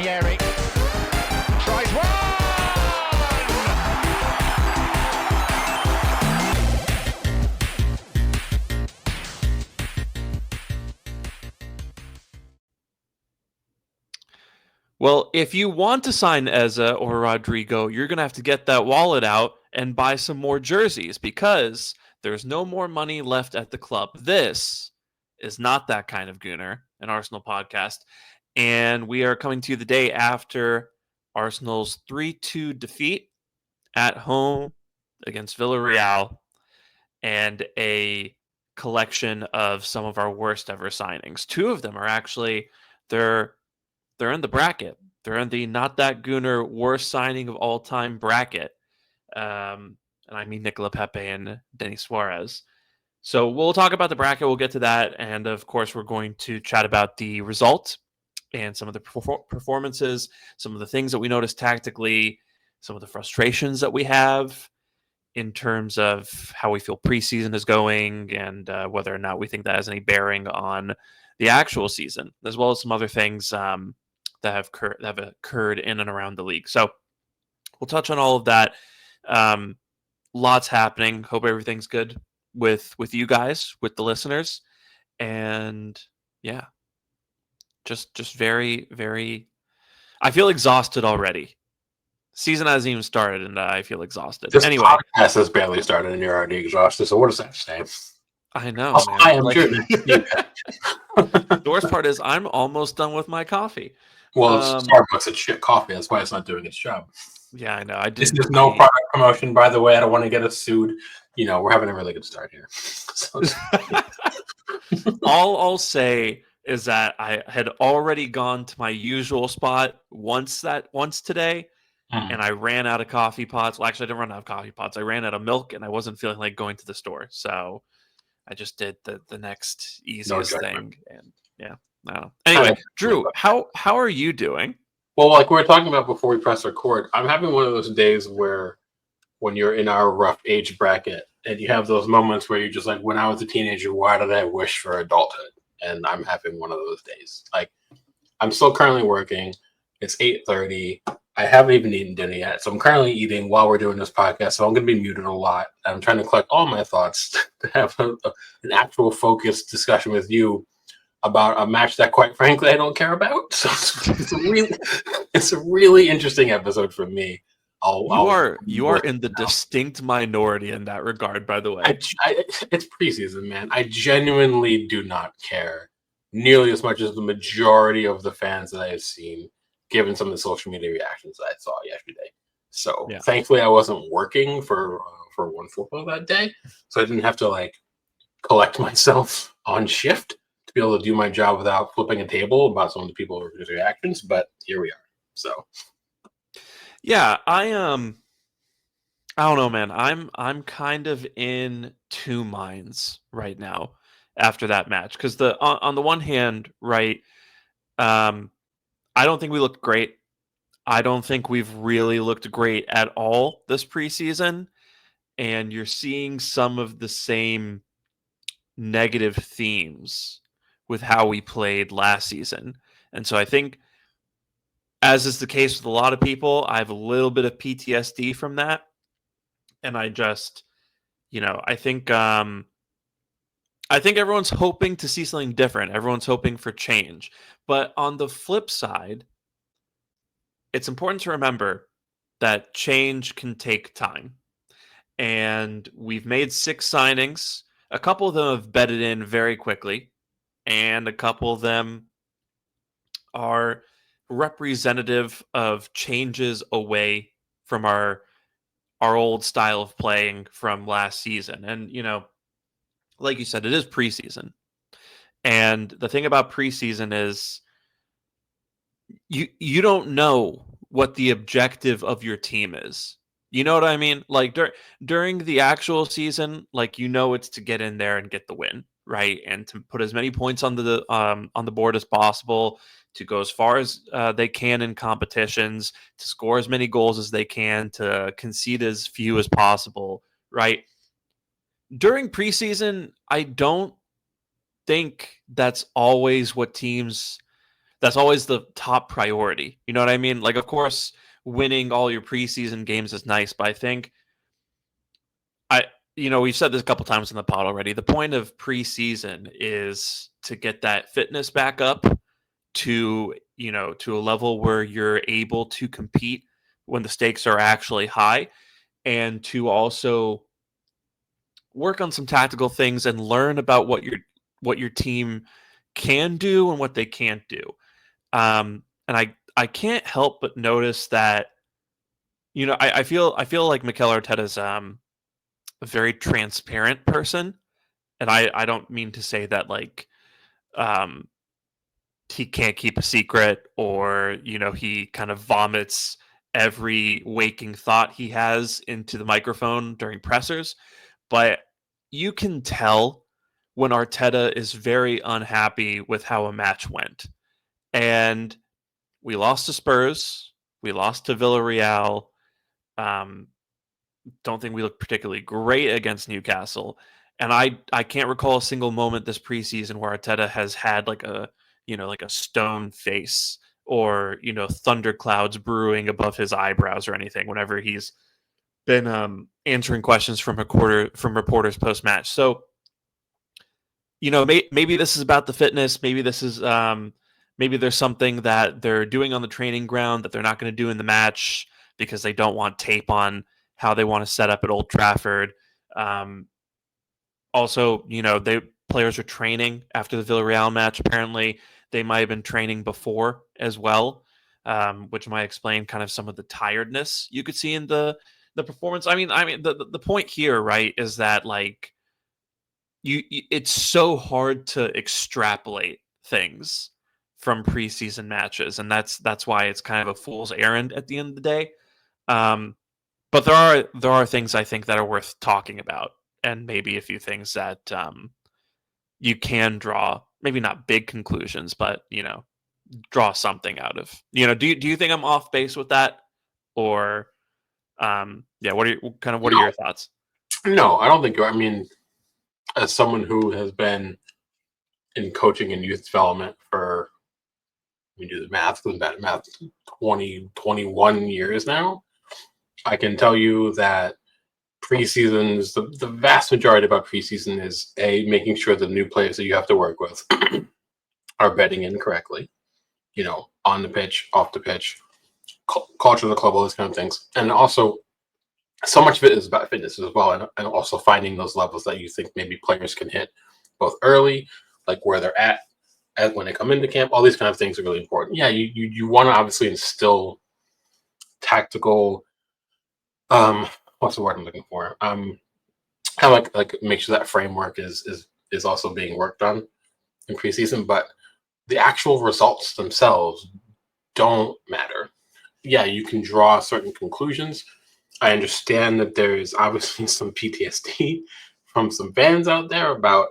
Ranieri tries one. Well, if you want to sign Eza or Rodrigo, you're going to have to get that wallet out and buy some more jerseys because there's no more money left at the club. This is not that kind of Gooner, an Arsenal podcast. And we are coming to you the day after Arsenal's 3-2 defeat at home against Villarreal and a collection of some of our worst ever signings. Two of them are actually, they're in the bracket. They're in the not that Gooner worst signing of all time bracket. And I mean Nicola Pepe and Denis Suarez. So we'll talk about the bracket. We'll get to that. And of course, we're going to chat about the result and some of the performances, some of the things that we noticed tactically, some of the frustrations that we have in terms of how we feel preseason is going and whether or not we think that has any bearing on the actual season, as well as some other things that have occurred in and around the league. So we'll touch on all of that. Lots happening. Hope everything's good with you guys, with the listeners. And yeah, just very, very, I feel exhausted already. Season hasn't even started and I feel exhausted. This anyway, podcast has barely started and you're already exhausted. So what does that say? I know, also, man. I am like, sure. The worst part is I'm almost done with my coffee. Well, it's Starbucks. It's shit coffee. That's why it's not doing its job. Yeah, I know. This is no product promotion, by the way. I don't want to get us sued. You know, we're having a really good start here. So. All I'll say is that I had already gone to my usual spot once today, and I ran out of coffee pots. Well, actually, I didn't run out of coffee pots. I ran out of milk, and I wasn't feeling like going to the store. So I just did the next easiest thing. And yeah, I don't know. Anyway, Drew, how are you doing? Well, like we were talking about before we press record, I'm having one of those days where when you're in our rough age bracket and you have those moments where you're just like, when I was a teenager, why did I wish for adulthood? And I'm having one of those days. Like, I'm still currently working. It's 8:30. I haven't even eaten dinner yet. So I'm currently eating while we're doing this podcast. So I'm going to be muted a lot. I'm trying to collect all my thoughts to have an actual focused discussion with you about a match that, quite frankly, I don't care about. So it's a really interesting episode for me. You are in the distinct minority in that regard, by the way. It's preseason, man. I genuinely do not care nearly as much as the majority of the fans that I have seen, given some of the social media reactions that I saw yesterday. So thankfully, I wasn't working for one football that day, so I didn't have to like collect myself on shift to be able to do my job without flipping a table about some of the people's reactions. But here we are. So. Yeah, I don't know, man. I'm kind of in two minds right now after that match because on the one hand, right, I don't think we looked great. I don't think we've really looked great at all this preseason, and you're seeing some of the same negative themes with how we played last season. And so I think, as is the case with a lot of people, I have a little bit of PTSD from that. And I just, I think everyone's hoping to see something different. Everyone's hoping for change. But on the flip side, it's important to remember that change can take time. And we've made 6 signings. A couple of them have bedded in very quickly. And a couple of them are representative of changes away from our old style of playing from last season. And, like you said, it is preseason. And the thing about preseason is you don't know what the objective of your team is. You know what I mean? Like during the actual season, like, it's to get in there and get the win, right? And to put as many points on the board as possible, to go as far as they can in competitions, to score as many goals as they can, to concede as few as possible, right? During preseason, I don't think that's always what teams That's always the top priority. You know what I mean? Like, of course, winning all your preseason games is nice, but I think I, we've said this a couple times in the pod already. The point of preseason is to get that fitness back up to, to a level where you're able to compete when the stakes are actually high, and to also work on some tactical things and learn about what your team can do and what they can't do. And I can't help but notice that I feel like Mikel Arteta's a very transparent person, and I don't mean to say that like um, he can't keep a secret, or he kind of vomits every waking thought he has into the microphone during pressers, but you can tell when Arteta is very unhappy with how a match went. And we lost to Spurs, we lost to Villarreal. Um, don't think we looked particularly great against Newcastle. And I can't recall a single moment this preseason where Arteta has had like a stone face, or thunderclouds brewing above his eyebrows or anything whenever he's been answering questions from reporters post match. So maybe this is about the fitness. Maybe this is maybe there's something that they're doing on the training ground that they're not going to do in the match because they don't want tape on how they want to set up at Old Trafford. Um, Also, they players are training after the Villarreal match. Apparently, they might have been training before as well, which might explain kind of some of the tiredness you could see in the performance. I mean, the point here, right, is that like it's so hard to extrapolate things from preseason matches, and that's why it's kind of a fool's errand at the end of the day. Um, but there are things I think that are worth talking about, and maybe a few things that you can draw, maybe not big conclusions, but draw something out of. Do you think I'm off base with that, or yeah? What are No, your thoughts? no, I don't think. I mean, as someone who has been in coaching and youth development for, we do the math, doing that math, 20, 21 years now, I can tell you that preseasons, the vast majority about preseason is making sure the new players that you have to work with are bedding in correctly, on the pitch, off the pitch, culture of the club, all those kind of things. And also, so much of it is about fitness as well, and also finding those levels that you think maybe players can hit both early, like where they're at as when they come into camp. All these kind of things are really important. Yeah, you want to obviously instill tactical, what's the word I'm looking for? Kind of like make sure that framework is also being worked on in preseason, but the actual results themselves don't matter. Yeah, you can draw certain conclusions. I understand that there's obviously some PTSD from some fans out there about,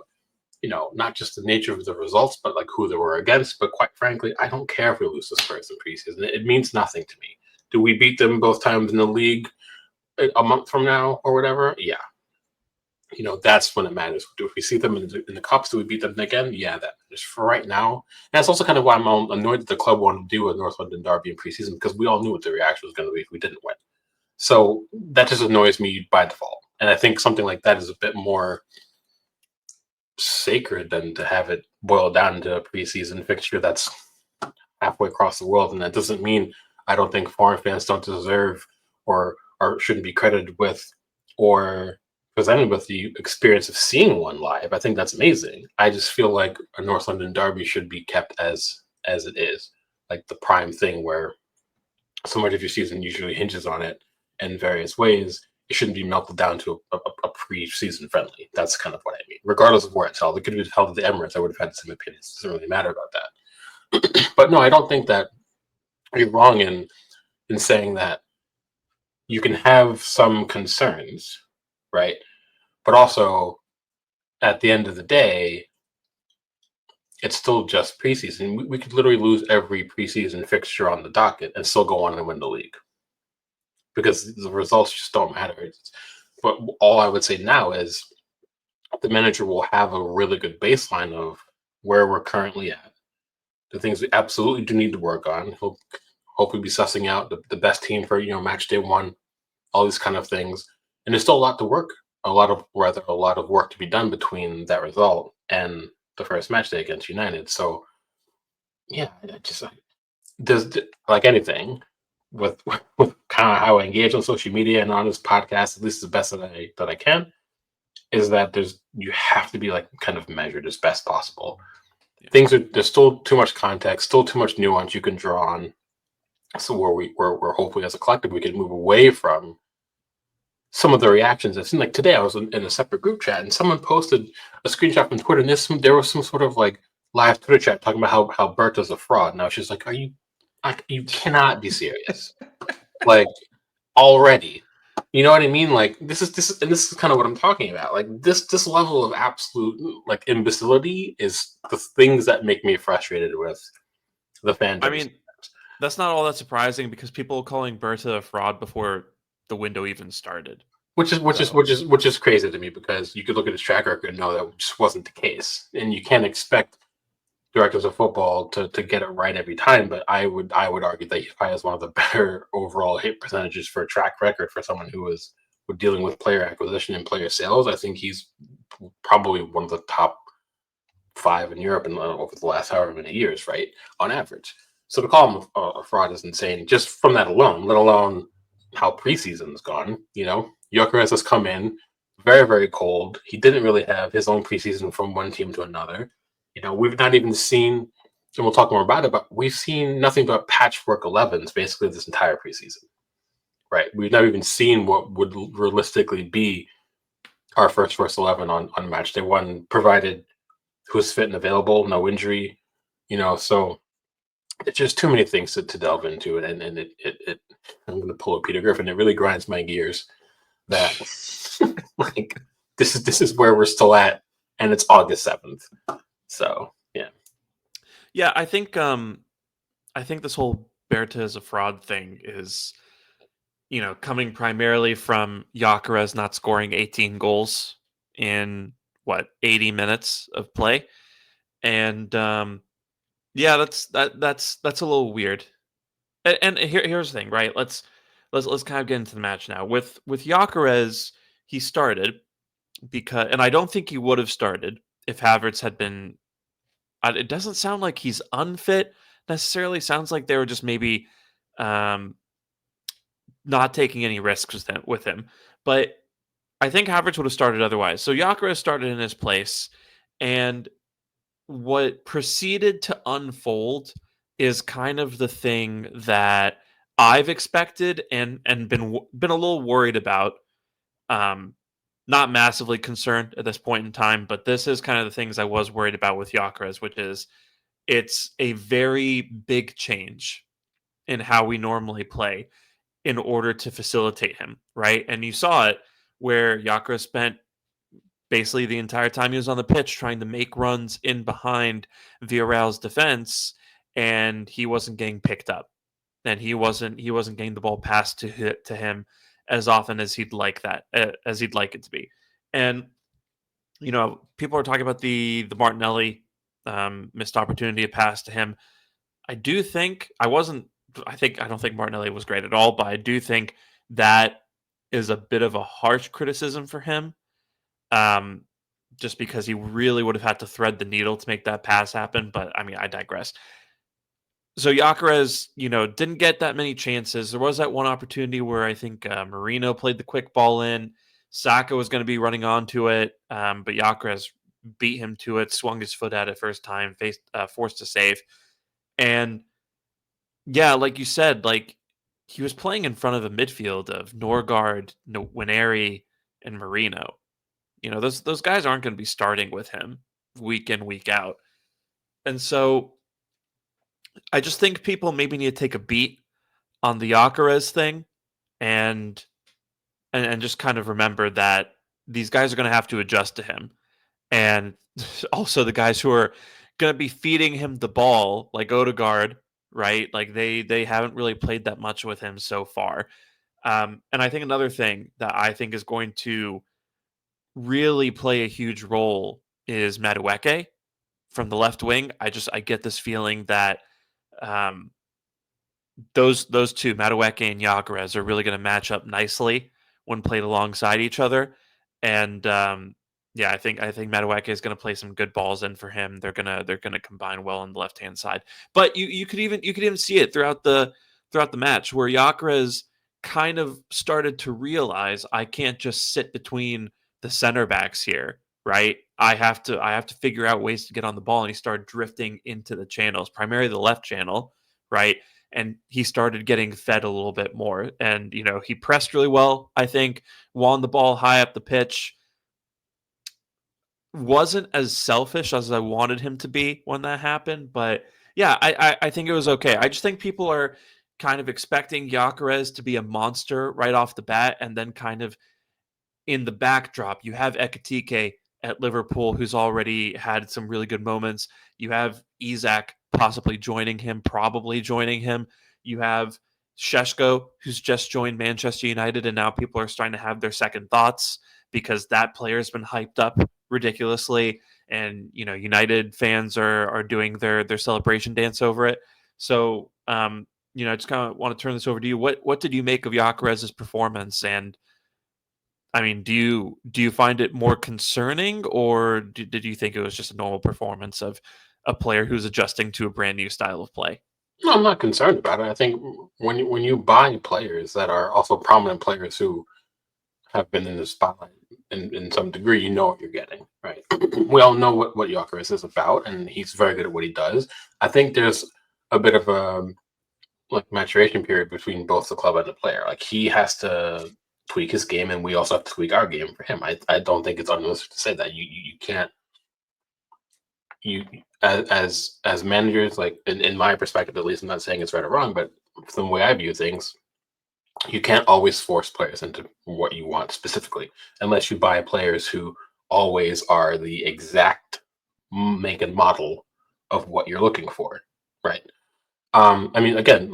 not just the nature of the results, but like who they were against. But quite frankly, I don't care if we lose to Spurs in preseason. It means nothing to me. Do we beat them both times in the league a month from now or whatever? Yeah. That's when it matters. If we see them in the cups, do we beat them again? Yeah, that matters. For right now, and that's also kind of why I'm annoyed that the club wanted to do a North London derby in preseason, because we all knew what the reaction was going to be if we didn't win. So that just annoys me by default. And I think something like that is a bit more sacred than to have it boil down to a preseason fixture that's halfway across the world. And that doesn't mean I don't think foreign fans don't deserve or shouldn't be credited with or presented with the experience of seeing one live. I think that's amazing. I just feel like a North London derby should be kept as it is, like the prime thing where so much of your season usually hinges on it in various ways. It shouldn't be melted down to a pre-season friendly. That's kind of what I mean. Regardless of where it's held, it could be held at the Emirates. I would have had the same opinions. It doesn't really matter about that. But no, I don't think that you're wrong in saying that you can have some concerns, right? But also, at the end of the day, it's still just preseason. We could literally lose every preseason fixture on the docket and still go on and win the league, because the results just don't matter. But all I would say now is the manager will have a really good baseline of where we're currently at, the things we absolutely do need to work on. He'll hopefully be sussing out the best team for match day one, all these kind of things. And there's still a lot to work, a lot of work to be done between that result and the first match day against United. So yeah, there's like anything with with kind of how I engage on social media and on this podcast, at least the best that I can, is that you have to be like kind of measured as best possible. Yeah. There's still too much context, still too much nuance you can draw on. So we're hopefully as a collective we can move away from some of the reactions. It seemed like today I was in a separate group chat and someone posted a screenshot from Twitter, and there was some sort of like live Twitter chat talking about how Berta's a fraud. Now she's like, you cannot be serious. Like already. You know what I mean? Like this is kind of what I'm talking about. Like this level of absolute like imbecility is the things that make me frustrated with the fandom. I mean, that's not all that surprising because people were calling Berta a fraud before the window even started. Which is crazy to me because you could look at his track record and know that just wasn't the case. And you can't expect directors of football to get it right every time, but I would argue that he probably has one of the better overall hit percentages for a track record for someone who was dealing with player acquisition and player sales. I think he's probably one of the top 5 in Europe over the last however many years, right, on average. So to call him a fraud is insane, just from that alone, let alone how preseason's gone. Gyökeres has come in very, very cold. He didn't really have his own preseason from one team to another. We've not even seen, and we'll talk more about it, but we've seen nothing but patchwork 11s basically this entire preseason, right? We've not even seen what would realistically be our first 11 on match day one, provided who's fit and available, no injury, so it's just too many things to delve into, and it I'm going to pull a Peter Griffin. It really grinds my gears that like this is where we're still at, and it's August 7th. So yeah. I think this whole Berta is a fraud thing is coming primarily from Gyökeres not scoring 18 goals in 80 minutes of play, and yeah, that's a little weird. And here's the thing, right? Let's kind of get into the match now. With Gyökeres, he started because, and I don't think he would have started if Havertz had been. It doesn't sound like he's unfit necessarily. Sounds like they were just maybe um, not taking any risks with him. But I think Havertz would have started otherwise. So Gyökeres started in his place, and what proceeded to unfold is kind of the thing that I've expected and been a little worried about. Not massively concerned at this point in time, but this is kind of the things I was worried about with Gyökeres, which is it's a very big change in how we normally play in order to facilitate him, right? And you saw it where Gyökeres spent basically the entire time he was on the pitch trying to make runs in behind Villarreal's defense, and he wasn't getting picked up, and he wasn't getting the ball passed to him as often as he'd like it to be. And people are talking about the Martinelli missed opportunity to pass to him. I don't think Martinelli was great at all, but I do think that is a bit of a harsh criticism for him. Just because he really would have had to thread the needle to make that pass happen. But I mean, I digress. So Gyökeres, didn't get that many chances. There was that one opportunity where I think Marino played the quick ball in. Saka was going to be running onto it, but Gyökeres beat him to it, swung his foot at it first time, forced to save. And yeah, like you said, like he was playing in front of a midfield of Norgard, Nwaneri, and Marino. Those guys aren't going to be starting with him week in, week out. And so I just think people maybe need to take a beat on the Gyökeres thing and just kind of remember that these guys are going to have to adjust to him. And also the guys who are going to be feeding him the ball, like Odegaard, right? Like they haven't really played that much with him so far. And I think another thing that I think is going to really play a huge role is Madueke. from the left wing, I get this feeling that um, those two, Madueke and Gyökeres, are really going to match up nicely when played alongside each other. And yeah, I think Madueke is going to play some good balls in for him. They're gonna combine well on the left hand side. But you could even see it throughout the match where Gyökeres kind of started to realize I can't just sit between the center backs here, right? I have to figure out ways to get on the ball, and he started drifting into the channels, primarily the left channel, right? And he started getting fed a little bit more. And, he pressed really well, I think, won the ball high up the pitch, wasn't as selfish as I wanted him to be when that happened. But yeah, I think it was okay. I just think people are kind of expecting Gyökeres to be a monster right off the bat, and then kind of in the backdrop, you have Ekitike at Liverpool, who's already had some really good moments. You have Isak possibly joining him, probably joining him. You have Šeško, who's just joined Manchester United, and now people are starting to have their second thoughts because that player has been hyped up ridiculously, and United fans are doing their celebration dance over it. So, I just kind of want to turn this over to you. What did you make of Gyökeres' performance? And I mean, do you find it more concerning, or did you think it was just a normal performance of a player who's adjusting to a brand new style of play? No, I'm not concerned about it. I think when you buy players that are also prominent players who have been in the spotlight in some degree, you know what you're getting, right? We all know what Gyökeres is about, and he's very good at what he does. I think there's a bit of a maturation period between both the club and the player. Like, he has to tweak his game, and we also have to tweak our game for him. I don't think it's unrealistic to say that you can't as managers, like in my perspective at least. I'm not saying it's right or wrong, but from the way I view things, you can't always force players into what you want specifically, unless you buy players who always are the exact make and model of what you're looking for, right? I mean, again,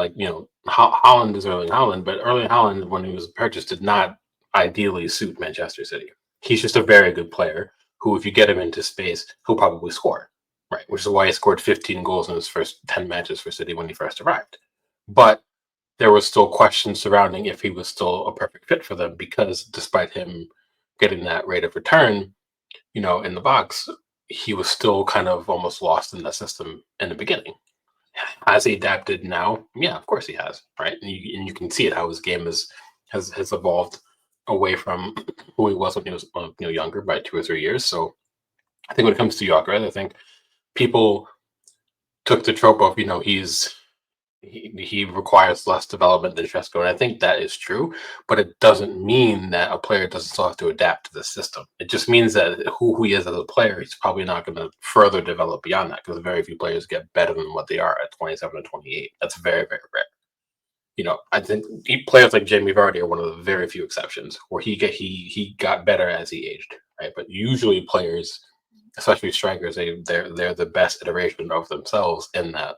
Holland is Erling Haaland, but Erling Haaland, when he was purchased, did not ideally suit Manchester City. He's just a very good player who, if you get him into space, he'll probably score, right? Which is why he scored 15 goals in his first 10 matches for City when he first arrived. But there was still questions surrounding if he was still a perfect fit for them, because despite him getting that rate of return, in the box, he was still kind of almost lost in the system in the beginning. Has he adapted now? Yeah, of course he has, right? And you can see it, how his game has evolved away from who he was when he was younger by 2 or 3 years. So I think when it comes to Gyökeres, I think people took the trope of he requires less development than Šeško, and I think that is true. But it doesn't mean that a player doesn't still have to adapt to the system. It just means that who he is as a player, he's probably not going to further develop beyond that, because very few players get better than what they are at 27 and 28. That's very, very rare. I think players like Jamie Vardy are one of the very few exceptions where he got better as he aged, right? But usually players, especially strikers, they're the best iteration of themselves in that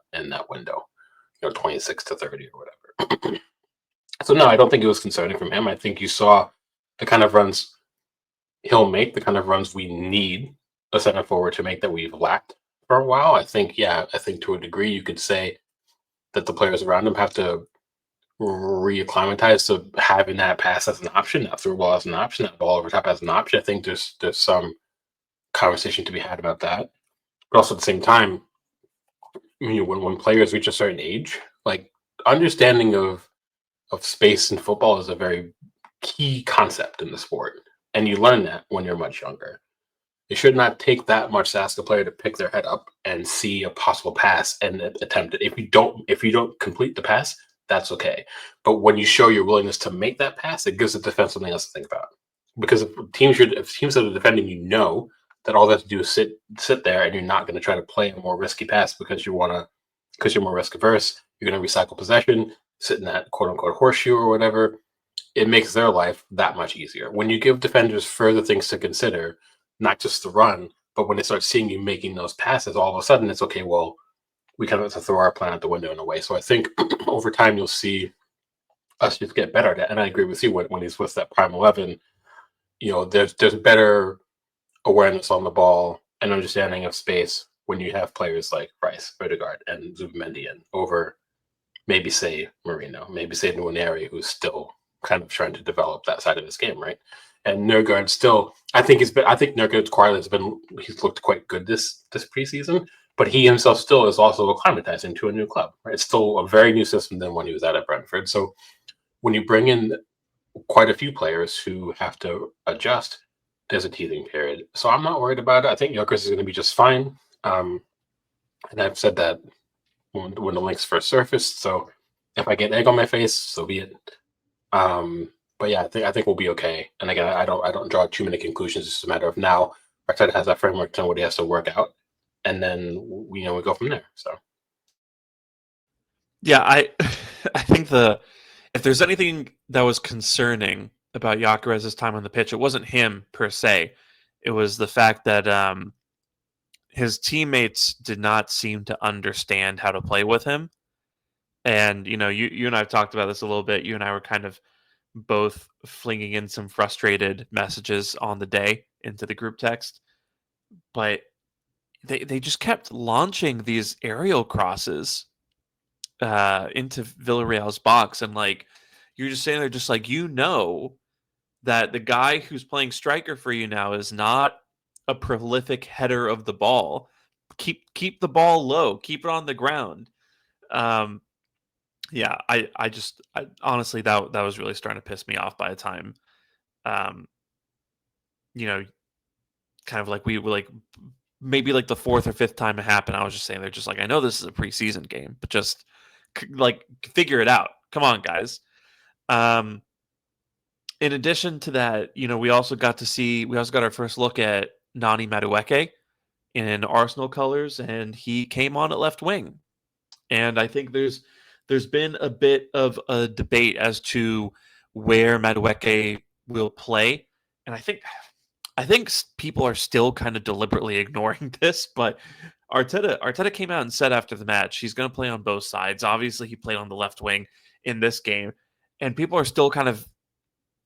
window, 26 to 30 or whatever. So no, I don't think it was concerning from him. I think you saw the kind of runs he'll make, the kind of runs we need a center forward to make that we've lacked for a while. I think to a degree you could say that the players around him have to reacclimatize to having that pass as an option, that through ball as an option, that ball over top as an option. I think there's some conversation to be had about that. But also at the same time, when players reach a certain age, like, understanding of space in football is a very key concept in the sport, and you learn that when you're much younger. It should not take that much to ask a player to pick their head up and see a possible pass and attempt it. If you don't complete the pass, that's okay. But when you show your willingness to make that pass, it gives the defense something else to think about. Because if teams that are defending, that all they have to do is sit there, and you're not going to try to play a more risky pass because you're more risk averse. You're going to recycle possession, sit in that quote unquote horseshoe or whatever. It makes their life that much easier. When you give defenders further things to consider, not just the run, but when they start seeing you making those passes, all of a sudden it's okay. Well, we kind of have to throw our plan out the window in a way. So I think over time you'll see us just get better at it. And I agree with you, when he's with that prime 11, there's better awareness on the ball and understanding of space when you have players like Rice, Odegaard, and Zubimendi in over maybe say Marino, maybe say Nwaneri, who's still kind of trying to develop that side of his game, right? And Nurgaard still, I think Nurgaard's quality he's looked quite good this preseason, but he himself still is also acclimatizing to a new club, right? It's still a very new system than when he was at Brentford. So when you bring in quite a few players who have to adjust, there's a teething period. So I'm not worried about it. I think Gyökeres is going to be just fine. And I've said that when the links first surfaced. So if I get egg on my face, so be it. But yeah, I think we'll be okay. And again, I don't draw too many conclusions. It's just a matter of now Arteta has that framework to what he has to work out, and then we go from there. So yeah, I I think if there's anything that was concerning about Gyökeres' time on the pitch, it wasn't him per se. It was the fact that his teammates did not seem to understand how to play with him. And you and I have talked about this a little bit. You and I were kind of both flinging in some frustrated messages on the day into the group text, but they just kept launching these aerial crosses into Villarreal's box, and like you're just saying, they're just like, that the guy who's playing striker for you now is not a prolific header of the ball. Keep the ball low, keep it on the ground. Yeah, I honestly, that was really starting to piss me off by the time, um, you know, kind of like we were like maybe like the fourth or fifth time it happened. I was just saying, they're just like, I know this is a preseason game, but just like figure it out. Come on, guys. Um, in addition to that, we also got our first look at Nani Madueke in Arsenal colors, and he came on at left wing. And I think there's been a bit of a debate as to where Madueke will play, and I think people are still kind of deliberately ignoring this, but Arteta came out and said after the match he's going to play on both sides. Obviously, he played on the left wing in this game, and people are still kind of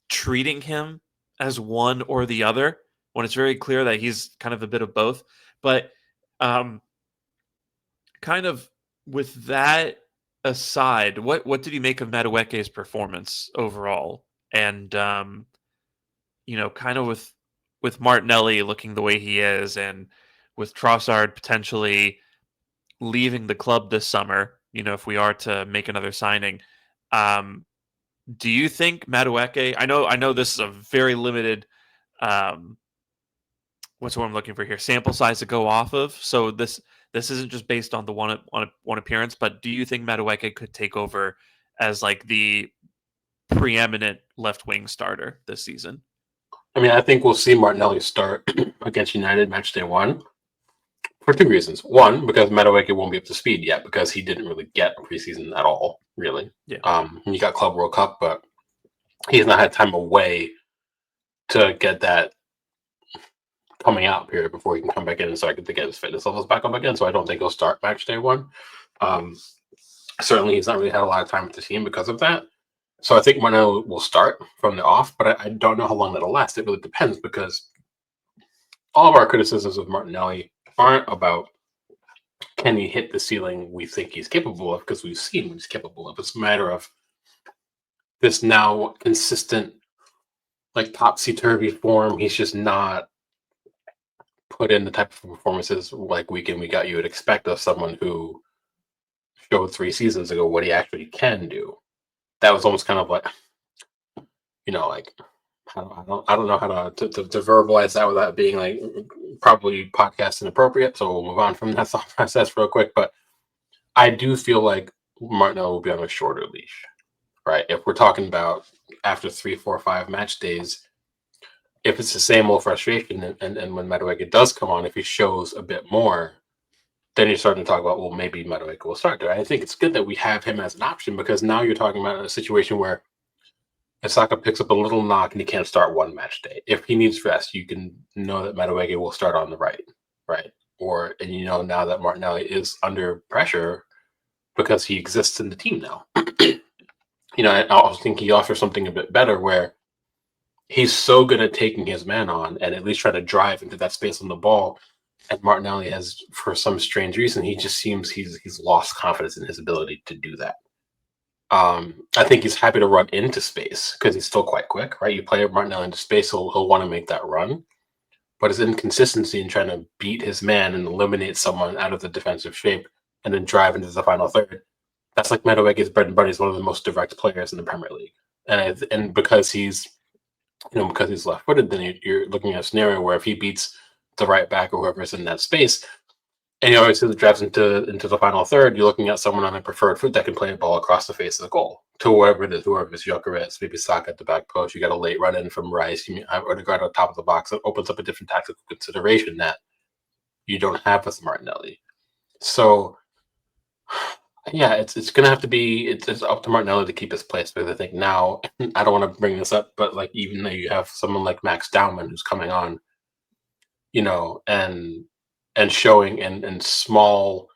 treating him as one or the other when it's very clear that he's kind of a bit of both. But kind of with that aside, what did you make of Madueke's performance overall? And kind of with Martinelli looking the way he is, and with Trossard potentially leaving the club this summer, if we are to make another signing, do you think Madueke? I know this is a very limited, what's what I'm looking for here, sample size to go off of. So this isn't just based on the one appearance, but do you think Madueke could take over as like the preeminent left wing starter this season? I mean, I think we'll see Martinelli start against United match day 1 for 2 reasons. One, because Madueke won't be up to speed yet because he didn't really get preseason at all, really. Yeah. He got Club World Cup, but he's not had time away to get that coming out period before he can come back in and start to get his fitness levels back up again. So I don't think he'll start match day 1. Certainly, he's not really had a lot of time with the team because of that. So I think Martinelli will start from the off, but I don't know how long that'll last. It really depends because all of our criticisms of Martinelli aren't about can he hit the ceiling we think he's capable of, because we've seen what he's capable of. It's a matter of this now consistent, like topsy-turvy form. He's just not put in the type of performances like week in, week out you would expect of someone who showed 3 seasons ago what he actually can do. That was almost kind of like, like I don't know how to verbalize that without being like probably podcast inappropriate. So we'll move on from that thought process real quick. But I do feel like Martinelli will be on a shorter leash, right? If we're talking about after 3, 4, 5 match days, if it's the same old frustration, and when Madueke does come on, if he shows a bit more, then you're starting to talk about, well, maybe Madueke will start there. I think it's good that we have him as an option, because now you're talking about a situation where if Saka picks up a little knock and he can't start one match day, if he needs rest, you can know that Madueke will start on the right? And now that Martinelli is under pressure because he exists in the team now. I also think he offers something a bit better where he's so good at taking his man on and at least try to drive into that space on the ball And Martinelli has, for some strange reason, he just seems he's lost confidence in his ability to do that. I think he's happy to run into space because he's still quite quick, right? You play Martinelli into space, he'll want to make that run. But his inconsistency in trying to beat his man and eliminate someone out of the defensive shape and then drive into the final third, that's like Madueke's bread and butter. He's one of the most direct players in the Premier League. And because he's because he's left-footed, then you're looking at a scenario where if he beats the right back or whoever's in that space, and you obviously drives into the final third, you're looking at someone on a preferred foot that can play a ball across the face of the goal to whoever it is, whoever it's Gyökeres, maybe Saka at the back post. You got a late run in from Rice, or the guard on top of the box. That opens up a different tactical consideration that you don't have with Martinelli. So, yeah, it's gonna have to be it's up to Martinelli to keep his place. Because I think now I don't want to bring this up, but like even though you have someone like Max Dowman who's coming on, and showing in small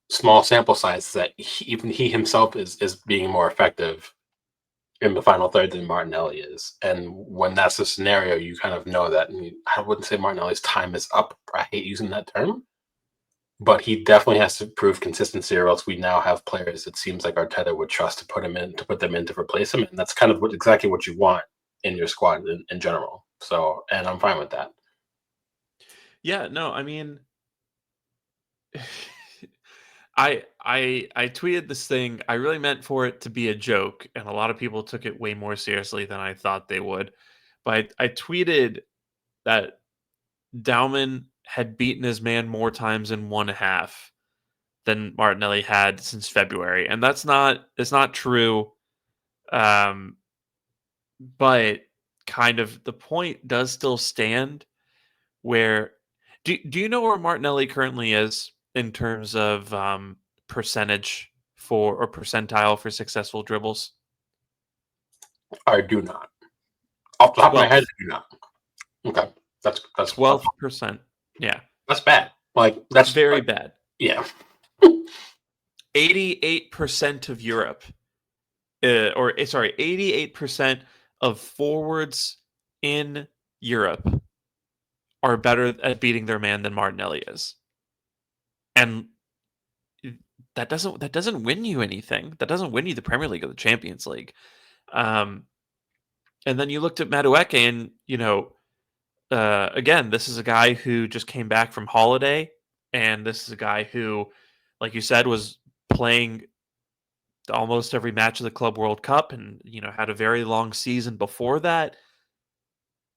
sample size that even he himself is being more effective in the final third than Martinelli is. And when that's the scenario, you kind of know that. I wouldn't say Martinelli's time is up. I hate using that term, but he definitely has to prove consistency, or else we now have players it seems like Arteta would trust to put them in to replace him, and that's kind of exactly what you want in your squad in general. So, and I'm fine with that. Yeah, no, I mean, I tweeted this thing. I really meant for it to be a joke, and a lot of people took it way more seriously than I thought they would. But I tweeted that Dowman had beaten his man more times in 1.5 than Martinelli had since February, and it's not true. Um, but kind of the point does still stand. Where do you know where Martinelli currently is in terms of percentage for or percentile for successful dribbles? I do not. Off the top of my head, 12th. I do not. Okay, that's 12%. Yeah. that's bad. Like that's Very like, bad. yeah. 88% of Europe, 88% of forwards in Europe are better at beating their man than Martinelli is. And that doesn't win you anything. That doesn't win you the Premier League or the Champions League. Um, and then you looked at Madueke, and again, this is a guy who just came back from holiday, and this is a guy who, like you said, was playing almost every match of the Club World Cup, and had a very long season before that.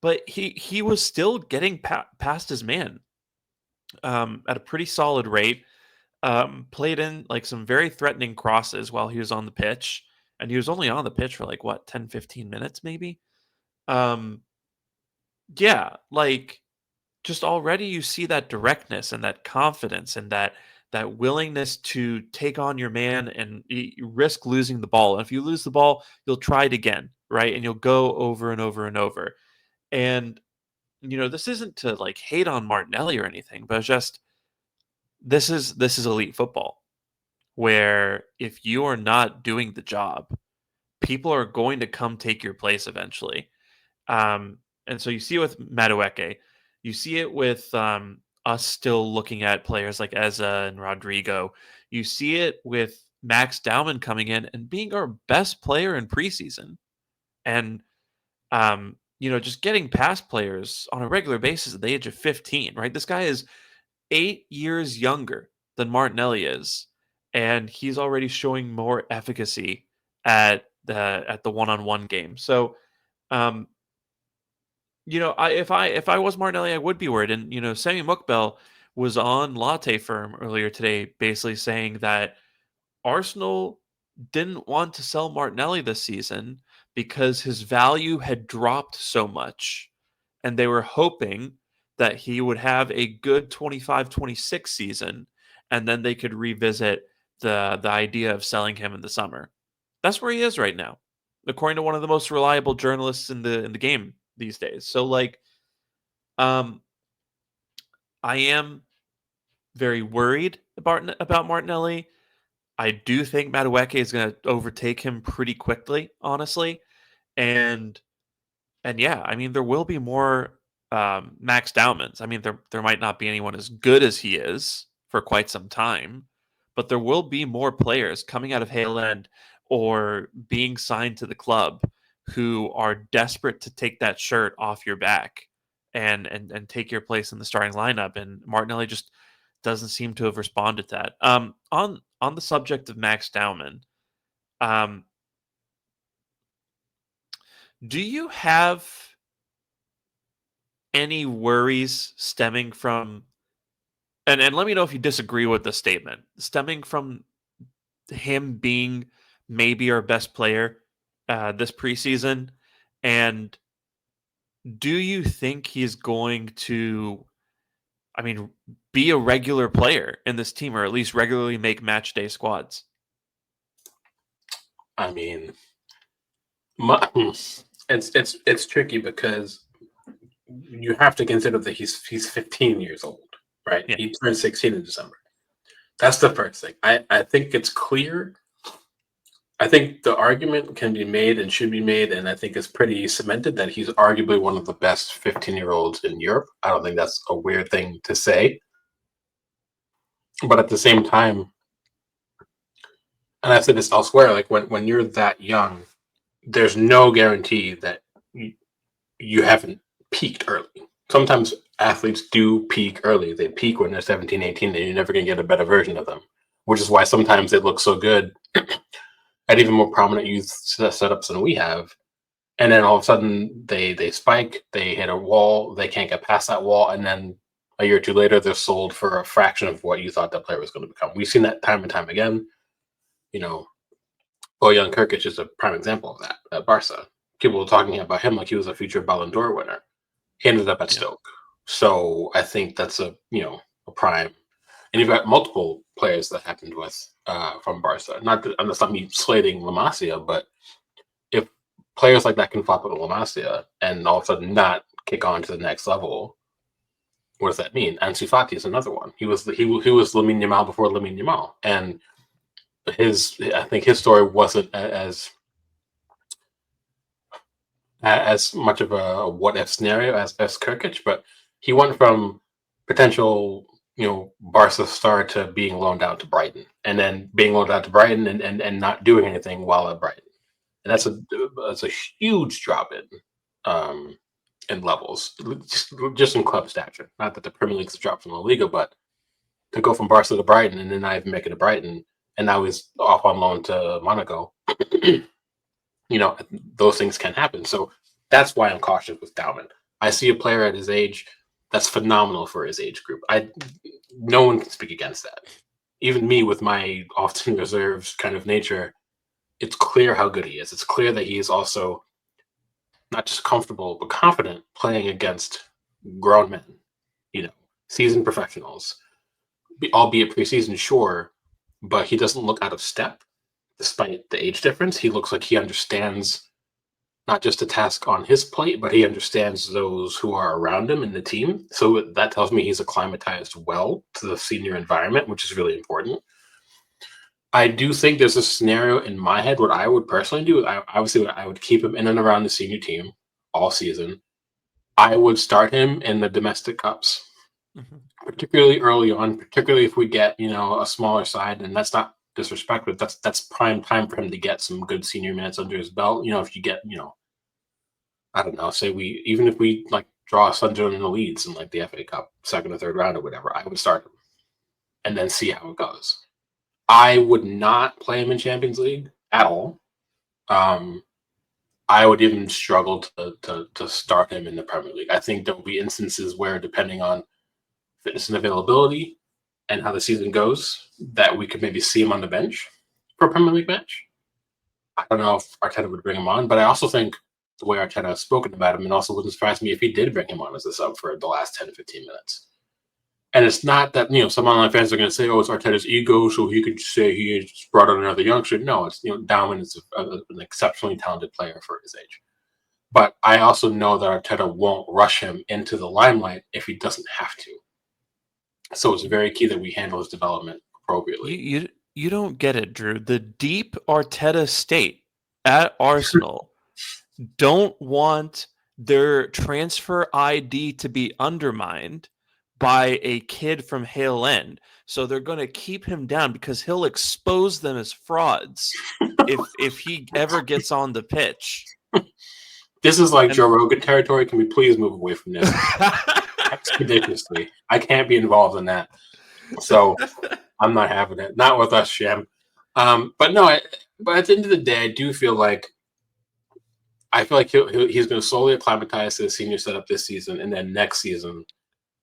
But he was still getting past his man at a pretty solid rate. Played in like some very threatening crosses while he was on the pitch, and he was only on the pitch for like what 10, 15 minutes maybe. Um, yeah, like just already you see that directness and that confidence and that willingness to take on your man and you risk losing the ball. And if you lose the ball, you'll try it again, right? And you'll go over and over and over. And this isn't to like hate on Martinelli or anything, but it's just this is elite football, where if you are not doing the job, people are going to come take your place eventually. And so you see it with Madueke, you see it with us still looking at players like Eza and Rodrigo. You see it with Max Dowman coming in and being our best player in preseason, and just getting past players on a regular basis at the age of 15. Right, this guy is 8 years younger than Martinelli is, and he's already showing more efficacy at the one-on-one game. So, um, if I was Martinelli, I would be worried. And Sammy Mukbel was on Latte Firm earlier today, basically saying that Arsenal didn't want to sell Martinelli this season because his value had dropped so much, and they were hoping that he would have a good 25-26 season, and then they could revisit the idea of selling him in the summer. That's where he is right now, according to one of the most reliable journalists in the game these days. So like, um, I am very worried about Martinelli. I do think Madueke is going to overtake him pretty quickly, honestly, and yeah, I mean there will be more Max Dowmans. I mean, there might not be anyone as good as he is for quite some time, but there will be more players coming out of Hale End or being signed to the club who are desperate to take that shirt off your back and take your place in the starting lineup. And Martinelli just doesn't seem to have responded to that. On the subject of Max Dowman, um, do you have any worries stemming from and let me know if you disagree with the statement, stemming from him being maybe our best player this preseason? And do you think he's going to, I mean, be a regular player in this team, or at least regularly make match day squads? I mean, it's tricky because you have to consider that he's 15 years old, right? Yeah. He turned 16 in December. That's the first thing. I think it's clear. I think the argument can be made and should be made, and I think it's pretty cemented that he's arguably one of the best 15-year-olds in Europe. I don't think that's a weird thing to say. But at the same time, and I've said this elsewhere, like when you're that young, there's no guarantee that you haven't peaked early. Sometimes athletes do peak early. They peak when they're 17, 18, and you're never going to get a better version of them, which is why sometimes it looks so good at even more prominent youth setups than we have. And then all of a sudden they spike, they hit a wall, they can't get past that wall, and then a year or two later they're sold for a fraction of what you thought that player was going to become. We've seen that time and time again. You know, Bojan Krkic is a prime example of that at Barca. People were talking about him like he was a future Ballon d'Or winner. He ended up at Stoke. So I think that's a prime. And you've got multiple players that happened with from Barca. And that's not me slating La Masia, but if players like that can flop at La Masia and all of a sudden not kick on to the next level, what does that mean? Ansu Fati is another one. He was Lamine Yamal before Lamine Yamal, and I think his story wasn't as much of a what if scenario as Krkic, but he went from potential Barca star to being loaned out to Brighton, and then being loaned out to Brighton and not doing anything while at Brighton, and that's a huge drop in levels, just in club stature. Not that the Premier League's a drop from La Liga, but to go from Barca to Brighton and then not even make it to Brighton, and now he's off on loan to Monaco. Those things can happen. So that's why I'm cautious with Dowman. I see a player at his age that's phenomenal for his age group. No one can speak against that. Even me, with my often reserved kind of nature, it's clear how good he is. It's clear that he is also not just comfortable, but confident playing against grown men, seasoned professionals, albeit preseason, sure, but he doesn't look out of step despite the age difference. He looks like he understands not just the task on his plate, but he understands those who are around him in the team. So that tells me he's acclimatized well to the senior environment, which is really important. I do think there's a scenario in my head. What I would personally do, I would keep him in and around the senior team all season. I would start him in the domestic cups, particularly early on, particularly if we get, a smaller side, and that's not disrespect, but that's prime time for him to get some good senior minutes under his belt. If you get, I don't know, say even if we like draw Sunderland in the Leeds in like the FA Cup second or third round or whatever, I would start him and then see how it goes. I would not play him in Champions League at all. I would even struggle to start him in the Premier League. I think there will be instances where, depending on fitness and availability and how the season goes, that we could maybe see him on the bench for a Premier League match. I don't know if Arteta would bring him on, but I also think the way Arteta has spoken about him, and also wouldn't surprise me if he did bring him on as a sub for the last 10 to 15 minutes. And it's not that, some online fans are going to say, oh, it's Arteta's ego, so he could say he just brought on another youngster. No, it's, Dowman is an exceptionally talented player for his age. But I also know that Arteta won't rush him into the limelight if he doesn't have to. So it's very key that we handle his development appropriately. You don't get it, Drew. The deep Arteta state at Arsenal don't want their transfer ID to be undermined by a kid from Hale End. So they're going to keep him down because he'll expose them as frauds if he ever gets on the pitch. This is like Joe Rogan territory. Can we please move away from this expeditiously? I can't be involved in that. So I'm not having it. Not with us, Shem. But no, but at the end of the day, I do feel like he's going to slowly acclimatize to the senior setup this season, and then next season,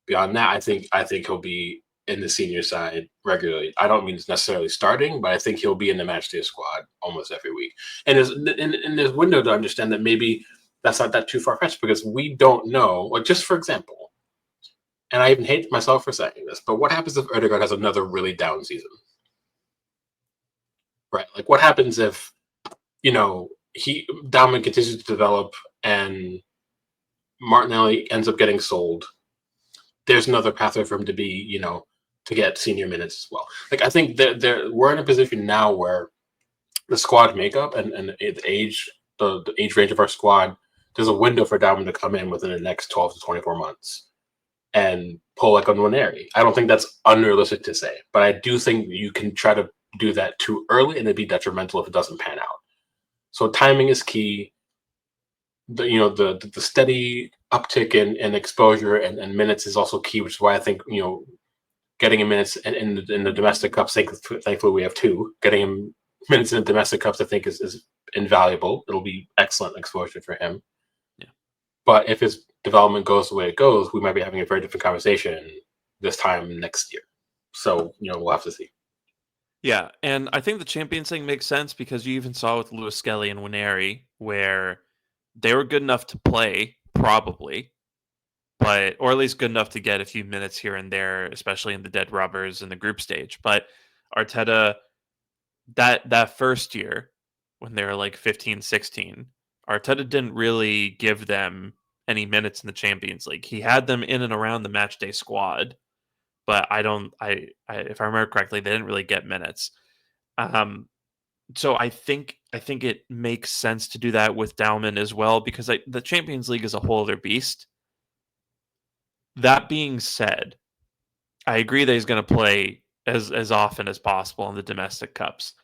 beyond that, I think he'll be in the senior side regularly. I don't mean it's necessarily starting, but I think he'll be in the matchday squad almost every week. And there's window to understand that maybe that's not that too far-fetched because we don't know. Like, just for example, and I even hate myself for saying this, but what happens if Odegaard has another really down season? Right? Like, what happens if, Dowman continues to develop and Martinelli ends up getting sold? There's another pathway for him to be, to get senior minutes as well. Like, I think we're in a position now where the squad makeup and the age range of our squad, there's a window for Dowman to come in within the next 12 to 24 months and pull like on Waneri. I don't think that's unrealistic to say, but I do think you can try to do that too early and it'd be detrimental if it doesn't pan out. So timing is key. The steady uptick in exposure and minutes is also key, which is why I think getting him minutes in the domestic cups. Thankfully, we have two. Getting him minutes in the domestic cups, I think, is invaluable. It'll be excellent exposure for him. Yeah. But if his development goes the way it goes, we might be having a very different conversation this time next year. So we'll have to see. Yeah, and I think the Champions thing makes sense because you even saw with Lewis Skelly and Waneri where they were good enough to play, probably, or at least good enough to get a few minutes here and there, especially in the dead rubbers in the group stage. But Arteta, that first year, when they were like 15, 16, Arteta didn't really give them any minutes in the Champions League. He had them in and around the matchday squad, but if I remember correctly, they didn't really get minutes. So I think it makes sense to do that with Dowman as well because the Champions League is a whole other beast. That being said, I agree that he's going to play as often as possible in the domestic cups.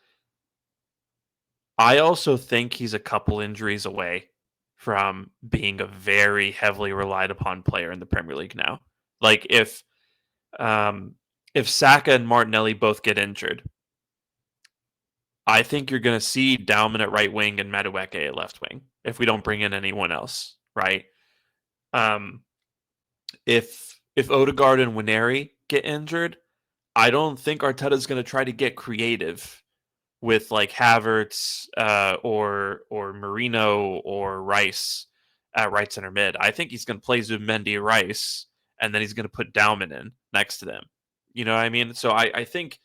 I also think he's a couple injuries away from being a very heavily relied upon player in the Premier League now. Like if Saka and Martinelli both get injured, I think you're going to see Dowman at right wing and Madueke at left wing if we don't bring in anyone else, right? If Odegaard and Waneri get injured, I don't think Arteta's going to try to get creative with like Havertz or Marino or Rice at right center mid. I think he's going to play Zubimendi, Rice, and then he's going to put Dowman in next to them. You know what I mean? So I think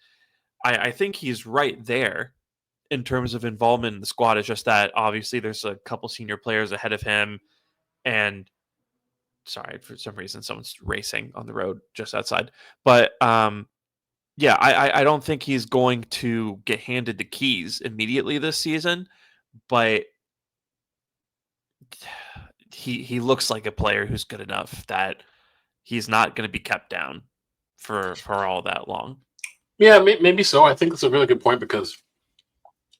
he's right there in terms of involvement in the squad. It's just that obviously there's a couple senior players ahead of him, and sorry, for some reason someone's racing on the road just outside. But yeah, I don't think he's going to get handed the keys immediately this season, but he looks like a player who's good enough that he's not going to be kept down for all that long. Yeah, maybe so. I think it's a really good point because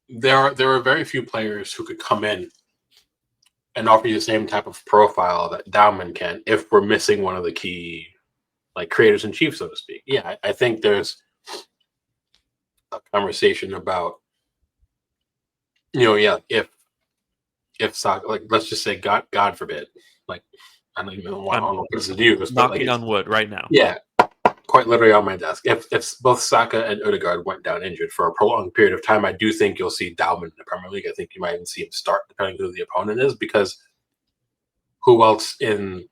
there are very few players who could come in and offer you the same type of profile that Dowman can if we're missing one of the key like creators in chief, so to speak. Yeah, I think there's a conversation about if Saka, like let's just say God forbid, like I don't know what this is used, knocking on wood right now. Yeah, quite literally on my desk. If both Saka and Odegaard went down injured for a prolonged period of time, I do think you'll see Dowman in the Premier League. I think you might even see him start, depending who the opponent is, because who else in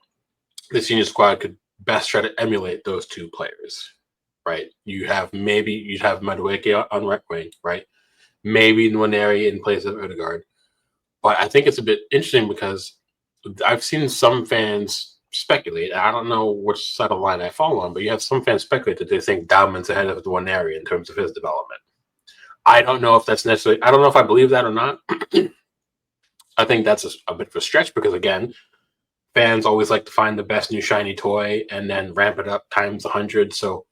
the senior squad could best try to emulate those two players, right? You'd have Madueke on right wing, right? Maybe Nwaneri in place of Odegaard. But I think it's a bit interesting because I've seen some fans speculate. I don't know which side of the line I fall on, but you have some fans speculate that they think Dowman's ahead of Nwaneri in terms of his development. I don't know if that's necessarily. I don't know if I believe that or not. I think that's a bit of a stretch because, again, fans always like to find the best new shiny toy and then ramp it up times 100. So,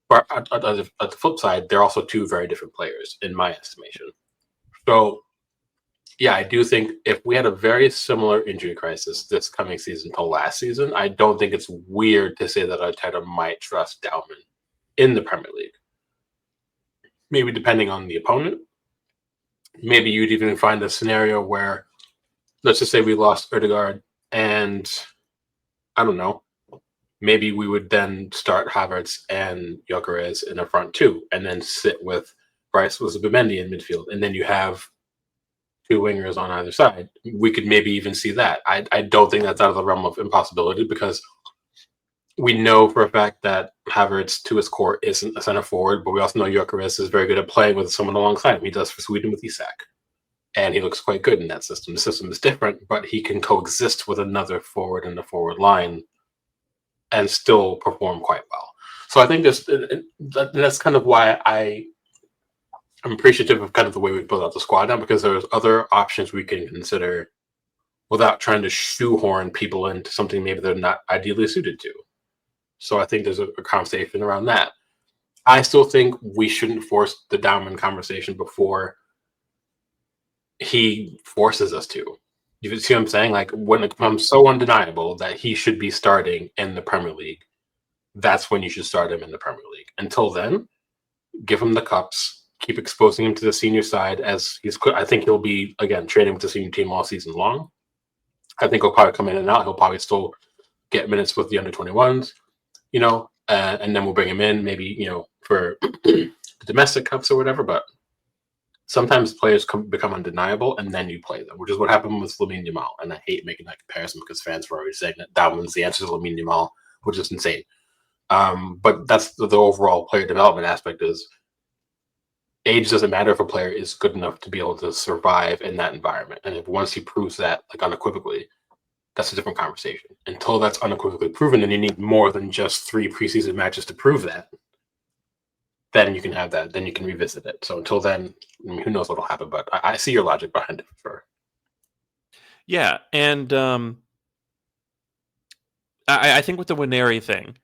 but at the flip side, they're also two very different players in my estimation. So, yeah, I do think if we had a very similar injury crisis this coming season to last season, I don't think it's weird to say that Arteta might trust Dowman in the Premier League. Maybe depending on the opponent. Maybe you'd even find a scenario where, let's just say we lost Odegaard, and I don't know, maybe we would then start Havertz and Gyökeres in the front two, and then sit with Bryce Zubimendi in midfield, and then you have two wingers on either side. We could maybe even see that. I don't think that's out of the realm of impossibility because we know for a fact that Havertz, to his core, isn't a center forward, but we also know Gyökeres is very good at playing with someone alongside him. He does for Sweden with Isak. And he looks quite good in that system. The system is different, but he can coexist with another forward in the forward line and still perform quite well. So I think that's kind of why I'm appreciative of kind of the way we build out the squad now, because there's other options we can consider without trying to shoehorn people into something maybe they're not ideally suited to. So I think there's a conversation around that. I still think we shouldn't force the Dowman conversation before he forces us to. You see what I'm saying? Like, when it becomes so undeniable that he should be starting in the Premier League, that's when you should start him in the Premier League. Until then, give him the cups, keep exposing him to the senior side as I think he'll be, again, training with the senior team all season long. I think he'll probably come in and out. He'll probably still get minutes with the under-21s, and then we'll bring him in maybe, for the domestic cups or whatever. But sometimes players become undeniable, and then you play them, which is what happened with Lamine Yamal. And I hate making that comparison because fans were already saying that Dowman's the answer to Lamine Yamal, which is insane. But that's the overall player development aspect is age doesn't matter if a player is good enough to be able to survive in that environment. And if once he proves that, like, unequivocally, that's a different conversation. Until that's unequivocally proven, and you need more than just 3 preseason matches to prove that, then you can have that. Then you can revisit it. So until then, who knows what'll happen? But I see your logic behind it for sure. Yeah, and I think with the Winery thing,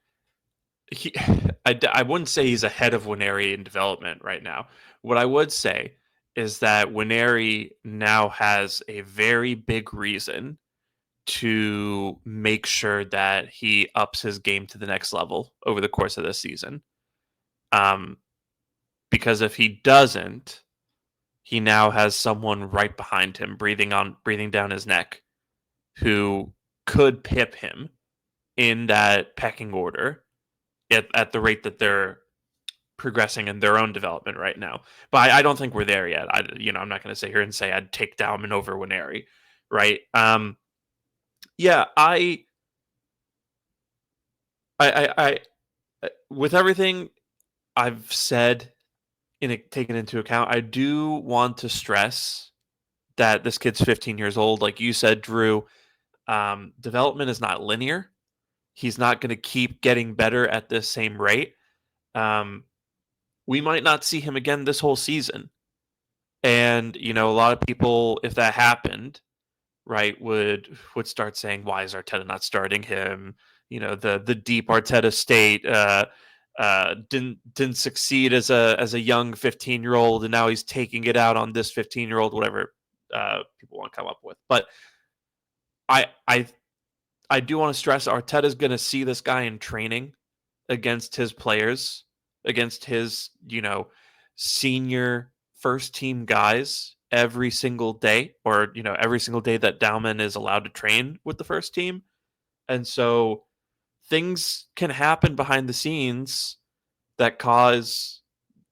I wouldn't say he's ahead of Winery in development right now. What I would say is that Winery now has a very big reason to make sure that he ups his game to the next level over the course of this season. Because if he doesn't, he now has someone right behind him breathing down his neck who could pip him in that pecking order at the rate that they're progressing in their own development right now. But I don't think we're there yet. I'm not going to sit here and say I'd take Dowman over Winery, right? Yeah, I with everything I've said taken into account, I do want to stress that this kid's 15 years old. Like you said, Drew, development is not linear. He's not going to keep getting better at this same rate. We might not see him again this whole season. And, a lot of people, if that happened, right, would start saying, why is Arteta not starting him? The deep Arteta state didn't succeed as a young 15-year-old, and now he's taking it out on this 15-year-old, whatever people want to come up with. But I do want to stress Arteta's going to see this guy in training against his players, against his, senior first team guys every single day, or, every single day that Dowman is allowed to train with the first team. And so things can happen behind the scenes that cause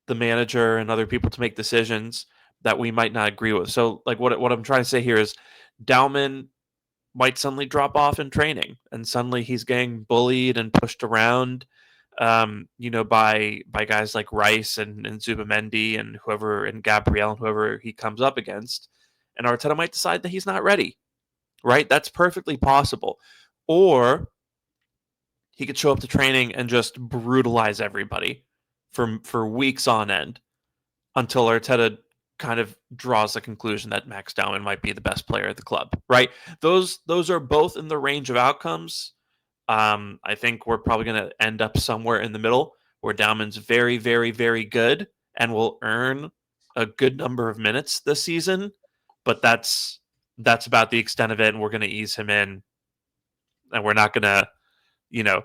the manager and other people to make decisions that we might not agree with. So, like, what I'm trying to say here is Dowman might suddenly drop off in training, and suddenly he's getting bullied and pushed around, by guys like Rice and Zubimendi and whoever, and Gabriel and whoever he comes up against. And Arteta might decide that he's not ready, right? That's perfectly possible. Or he could show up to training and just brutalize everybody for weeks on end until Arteta kind of draws the conclusion that Max Dowman might be the best player at the club, right? Those are both in the range of outcomes. I think we're probably going to end up somewhere in the middle where Dowman's very, very, very good and will earn a good number of minutes this season, but that's about the extent of it, and we're going to ease him in, and we're not going to, you know,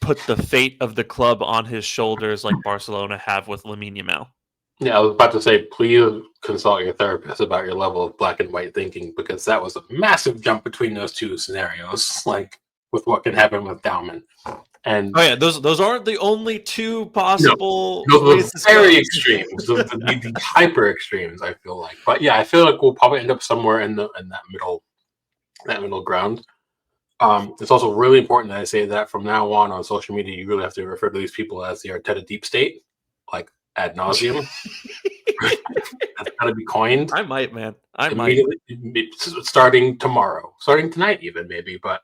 put the fate of the club on his shoulders like Barcelona have with Lamine Yamal. Yeah, I was about to say, please consult your therapist about your level of black and white thinking, because that was a massive jump between those two scenarios, like with what can happen with Dowman. And oh yeah, those aren't the only two possible those are very extremes, the hyper extremes, I feel like. But yeah, I feel like we'll probably end up somewhere in that middle ground. It's also really important that I say that from now on social media, you really have to refer to these people as the Arteta deep state, like ad nauseum. That's got to be coined. I might, man. I might. Starting tomorrow, starting tonight, even maybe. But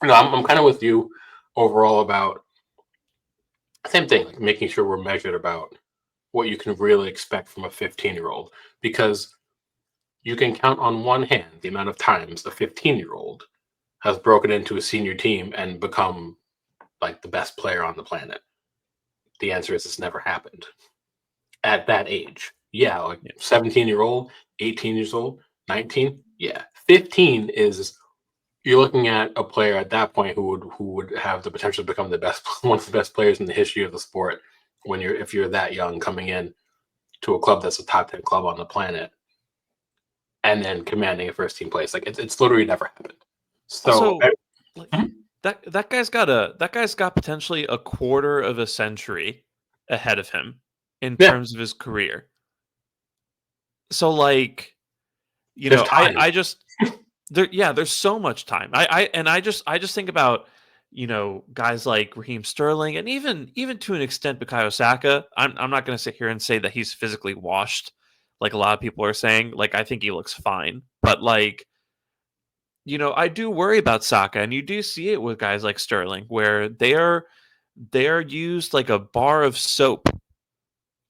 I'm kind of with you overall about same thing, like making sure we're measured about what you can really expect from a 15-year-old, because you can count on one hand the amount of times a 15-year-old has broken into a senior team and become like the best player on the planet. The answer is it's never happened at that age. Yeah, like 17-year-old, 18 years old, 19. Yeah, 15 is, you're looking at a player at that point who would have the potential to become one of the best players in the history of the sport. If you're that young, coming in to a club that's a top 10 club on the planet, and then commanding a first team place, like it's literally never happened. So that guy's got potentially a quarter of a century ahead of him in terms of his career. So like, I just there's so much time. I just think about, guys like Raheem Sterling, and even to an extent Bukayo Saka. I'm not going to sit here and say that he's physically washed, like a lot of people are saying. Like, I think he looks fine, but like, I do worry about Saka, and you do see it with guys like Sterling, where they are used like a bar of soap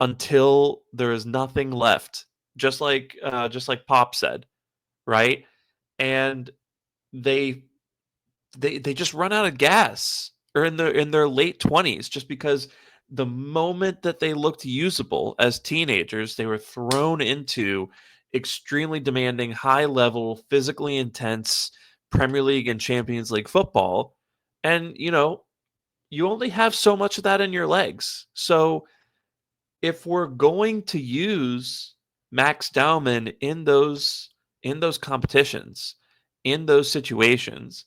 until there is nothing left, just like Pop said, right? And they just run out of gas, or in their late 20s, just because the moment that they looked usable as teenagers, they were thrown into extremely demanding, high level, physically intense Premier League and Champions League football. And, you only have so much of that in your legs. So if we're going to use Max Dowman in those competitions, in those situations,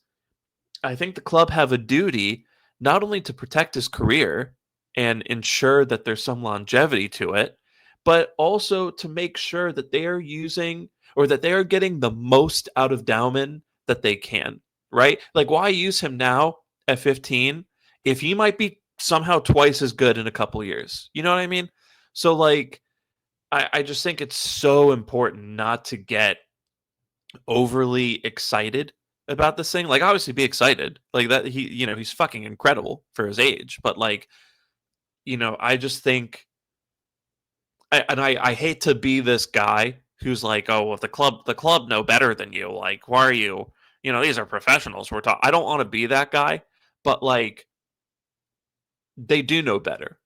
I think the club have a duty not only to protect his career and ensure that there's some longevity to it, but also to make sure that they are using, or that they are getting the most out of Dowman that they can, right? Like, why use him now at 15 if he might be somehow twice as good in a couple years? You know what I mean? So like, I just think it's so important not to get overly excited about this thing. Like, obviously be excited, like that he's fucking incredible for his age, but like, I just think, I hate to be this guy who's like, oh, well, the club know better than you, like, why are you, these are professionals, we're talking. I don't want to be that guy, but like, they do know better.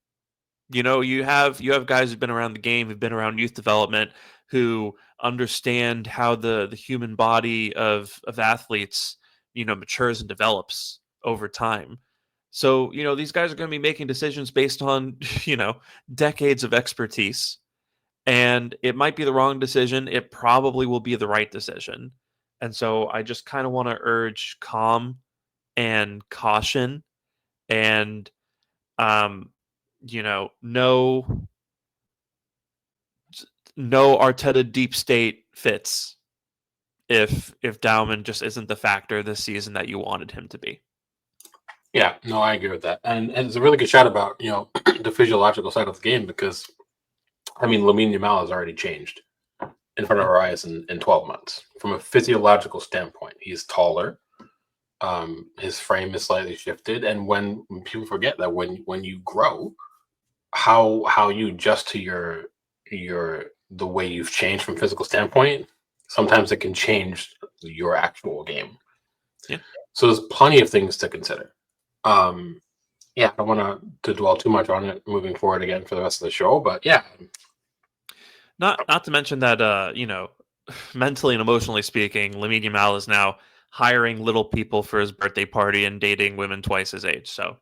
You have guys who've been around the game, who've been around youth development, who understand how the human body of athletes, matures and develops over time. So, these guys are going to be making decisions based on, decades of expertise. And it might be the wrong decision. It probably will be the right decision. And so I just kind of want to urge calm and caution, and no Arteta deep state fits if Dowman just isn't the factor this season that you wanted him to be. Yeah, no, I agree with that. And it's a really good shot about, the physiological side of the game, because I mean, Lamine Yamal has already changed in front of our eyes in 12 months. From a physiological standpoint, he's taller. His frame is slightly shifted, and when people forget that when you grow, how you adjust to your the way you've changed from physical standpoint, sometimes it can change your actual game. Yeah. So there's plenty of things to consider. Yeah, I don't want to dwell too much on it moving forward again for the rest of the show, but yeah. Not to mention that mentally and emotionally speaking, Lamine Yamal is now hiring little people for his birthday party and dating women twice his age. So,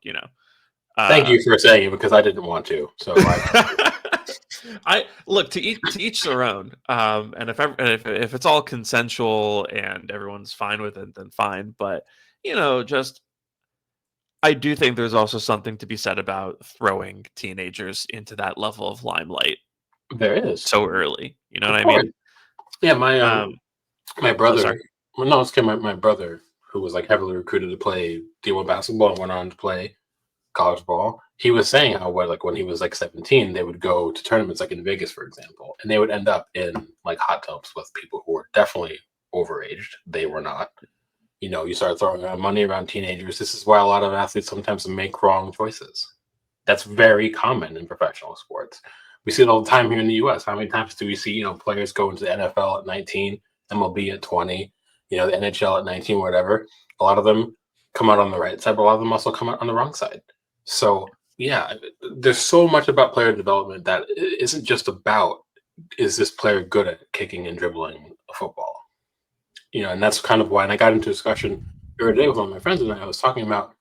Thank you for saying it because I didn't want to. So I look to each their own. And if it's all consensual and everyone's fine with it, then fine. But just I do think there's also something to be said about throwing teenagers into that level of limelight there is so early. You know Of what I course. mean? Yeah, my brother. sorry. Well, no, it's okay. My brother, who was like heavily recruited to play D1 basketball and went on to play college ball. He was saying how when he was like 17, they would go to tournaments like in Vegas, for example, and they would end up in like hot tubs with people who were definitely overaged. They were not. You start throwing around money around teenagers. This is why a lot of athletes sometimes make wrong choices. That's very common in professional sports. We see it all the time here in the U.S. How many times do we see players go into the NFL at 19, MLB at 20, the NHL at 19, whatever? A lot of them come out on the right side, but a lot of them also come out on the wrong side. So yeah, there's so much about player development that isn't just about is this player good at kicking and dribbling a football. And that's kind of why. And I got into a discussion the other day with one of my friends, and I was talking about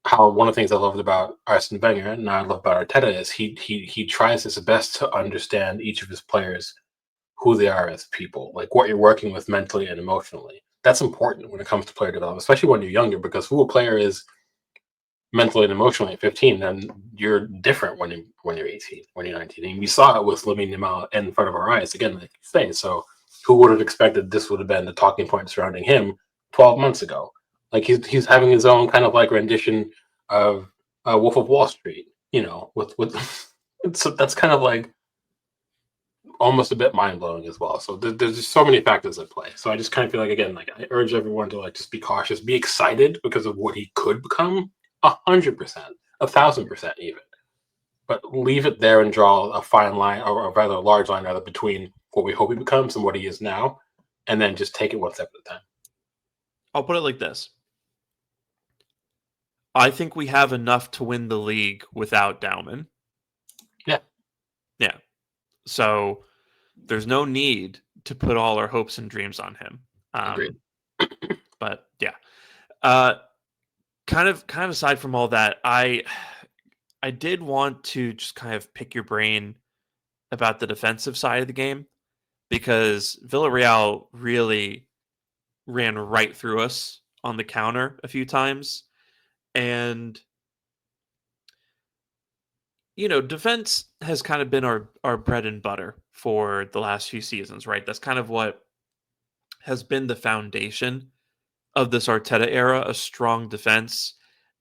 how one of the things I loved about Arsene Wenger and I love about Arteta is he tries his best to understand each of his players, who they are as people, like what you're working with mentally and emotionally. That's important when it comes to player development, especially when you're younger, because who a player is mentally and emotionally at 15, then you're different when you're 18, when you're 19. And we saw it with Lamine Yamal in front of our eyes again, like you say. So who would have expected this would have been the talking point surrounding him 12 months ago? Like he's having his own kind of like rendition of Wolf of Wall Street, with so that's kind of like almost a bit mind blowing as well. So there's just so many factors at play. So I just kind of feel like again, like I urge everyone to like just be cautious, be excited because of what he could become, 100%, 1,000% even. But leave it there and draw a fine line, or a rather large line rather, between what we hope he becomes and what he is now, and then just take it one step at a time. I'll put it like this. I think we have enough to win the league without Dowman. Yeah. Yeah. So there's no need to put all our hopes and dreams on him. Agreed. But yeah. Kind of aside from all that, I did want to just kind of pick your brain about the defensive side of the game, because Villarreal really ran right through us on the counter a few times. And, defense has kind of been our bread and butter for the last few seasons, right? That's kind of what has been the foundation of this Arteta era, a strong defense.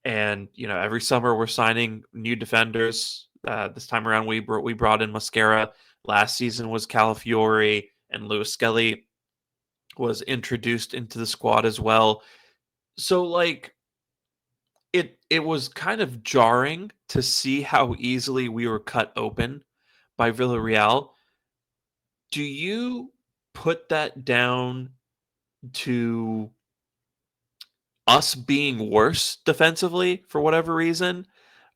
And, every summer we're signing new defenders. This time around, we brought in Mascara. Last season was Calafiore, and Lewis Skelly was introduced into the squad as well. So, like, it was kind of jarring to see how easily we were cut open by Villarreal. Do you put that down to us being worse defensively for whatever reason,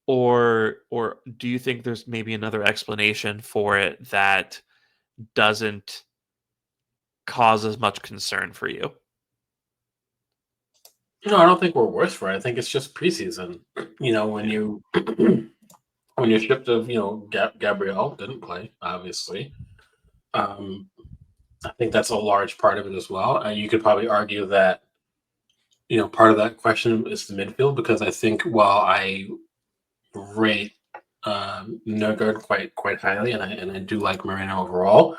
or do you think there's maybe another explanation for it that doesn't cause as much concern for you? I don't think we're worse for it. I think it's just preseason. When you when you're stripped of, Gabriel didn't play, obviously. I think that's a large part of it as well. And you could probably argue that, part of that question is the midfield, because I think while I rate Nurgard quite highly, and I do like Moreno overall,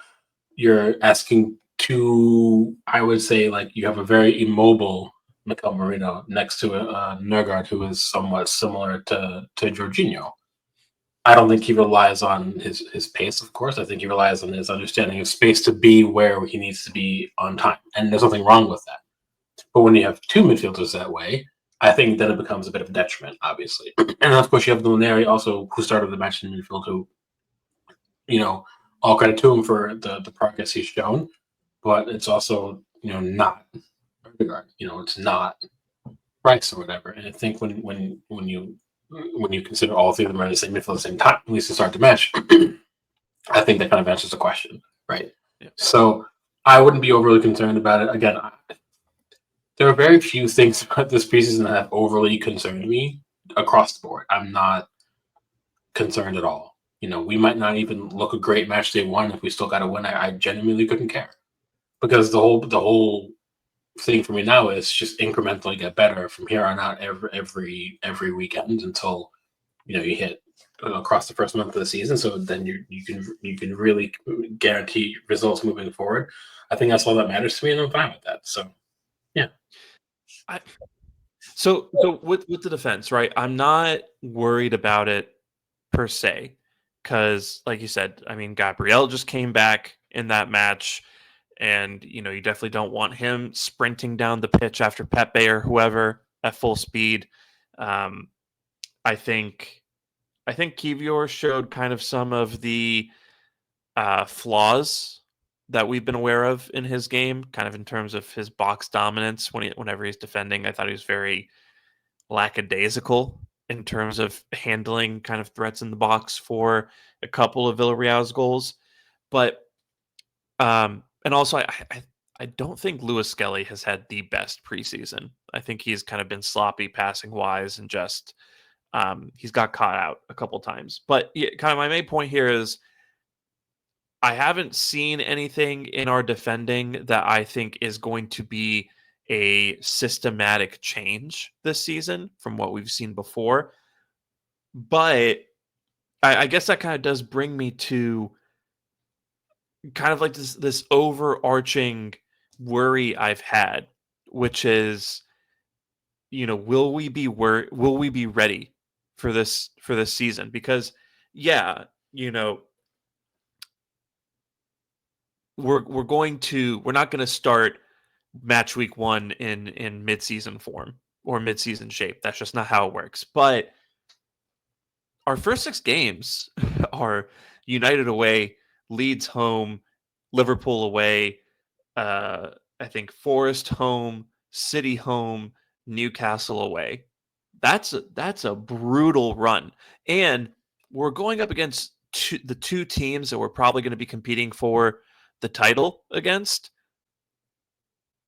you're asking to, I would say, like, you have a very immobile Mikel Merino next to Nurgard, who is somewhat similar to Jorginho. I don't think he relies on his pace, of course. I think he relies on his understanding of space to be where he needs to be on time. And there's nothing wrong with that. But when you have two midfielders that way, I think then it becomes a bit of a detriment, obviously. And of course, you have Lunari also, who started the match in midfield, who, all credit to him for the progress he's shown, but it's also not Odegaard. It's not Rice or whatever. And I think when you consider all three of them are in the same midfield at the same time, at least to start the match, I think that kind of answers the question, right? Yeah. So I wouldn't be overly concerned about it. Again, there are very few things about this preseason that have overly concerned me across the board. I'm not concerned at all. We might not even look a great match day one if we still got to win. I genuinely couldn't care, because the whole thing for me now is just incrementally get better from here on out every weekend until you hit across the first month of the season. So then you can really guarantee results moving forward. I think that's all that matters to me, and I'm fine with that. So yeah. So with the defense, right? I'm not worried about it per se, because like you said, I mean, Gabriel just came back in that match, and you definitely don't want him sprinting down the pitch after Pepe or whoever at full speed. I think Kivior showed kind of some of the flaws that we've been aware of in his game, kind of in terms of his box dominance whenever he's defending. I thought he was very lackadaisical in terms of handling kind of threats in the box for a couple of Villarreal's goals. But and also I don't think Lewis Skelly has had the best preseason. I think he's kind of been sloppy passing wise, and just he's got caught out a couple times. But yeah, kind of my main point here is I haven't seen anything in our defending that I think is going to be a systematic change this season from what we've seen before. But I guess that kind of does bring me to kind of like this overarching worry I've had, which is, will we be ready for this season? Because yeah, we're not going to start match week 1 in mid-season form or mid-season shape. That's just not how it works. But our first 6 games are United away, Leeds home, Liverpool away, I think Forest home, City home, Newcastle away. That's a brutal run. And we're going up against the two teams that we're probably going to be competing for the title against.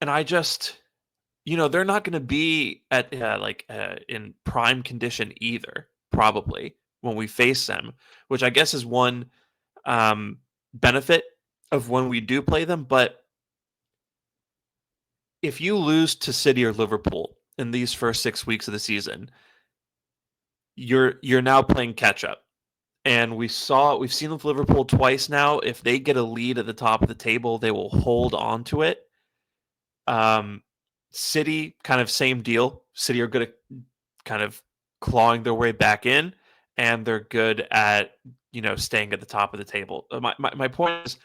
And I just, they're not going to be at in prime condition either, probably, when we face them, which I guess is one benefit of when we do play them. But if you lose to City or Liverpool in these first 6 weeks of the season, you're now playing catch up. And we've seen with Liverpool twice now. If they get a lead at the top of the table, they will hold on to it. City, kind of same deal. City are good at kind of clawing their way back in, and they're good at staying at the top of the table. My point is,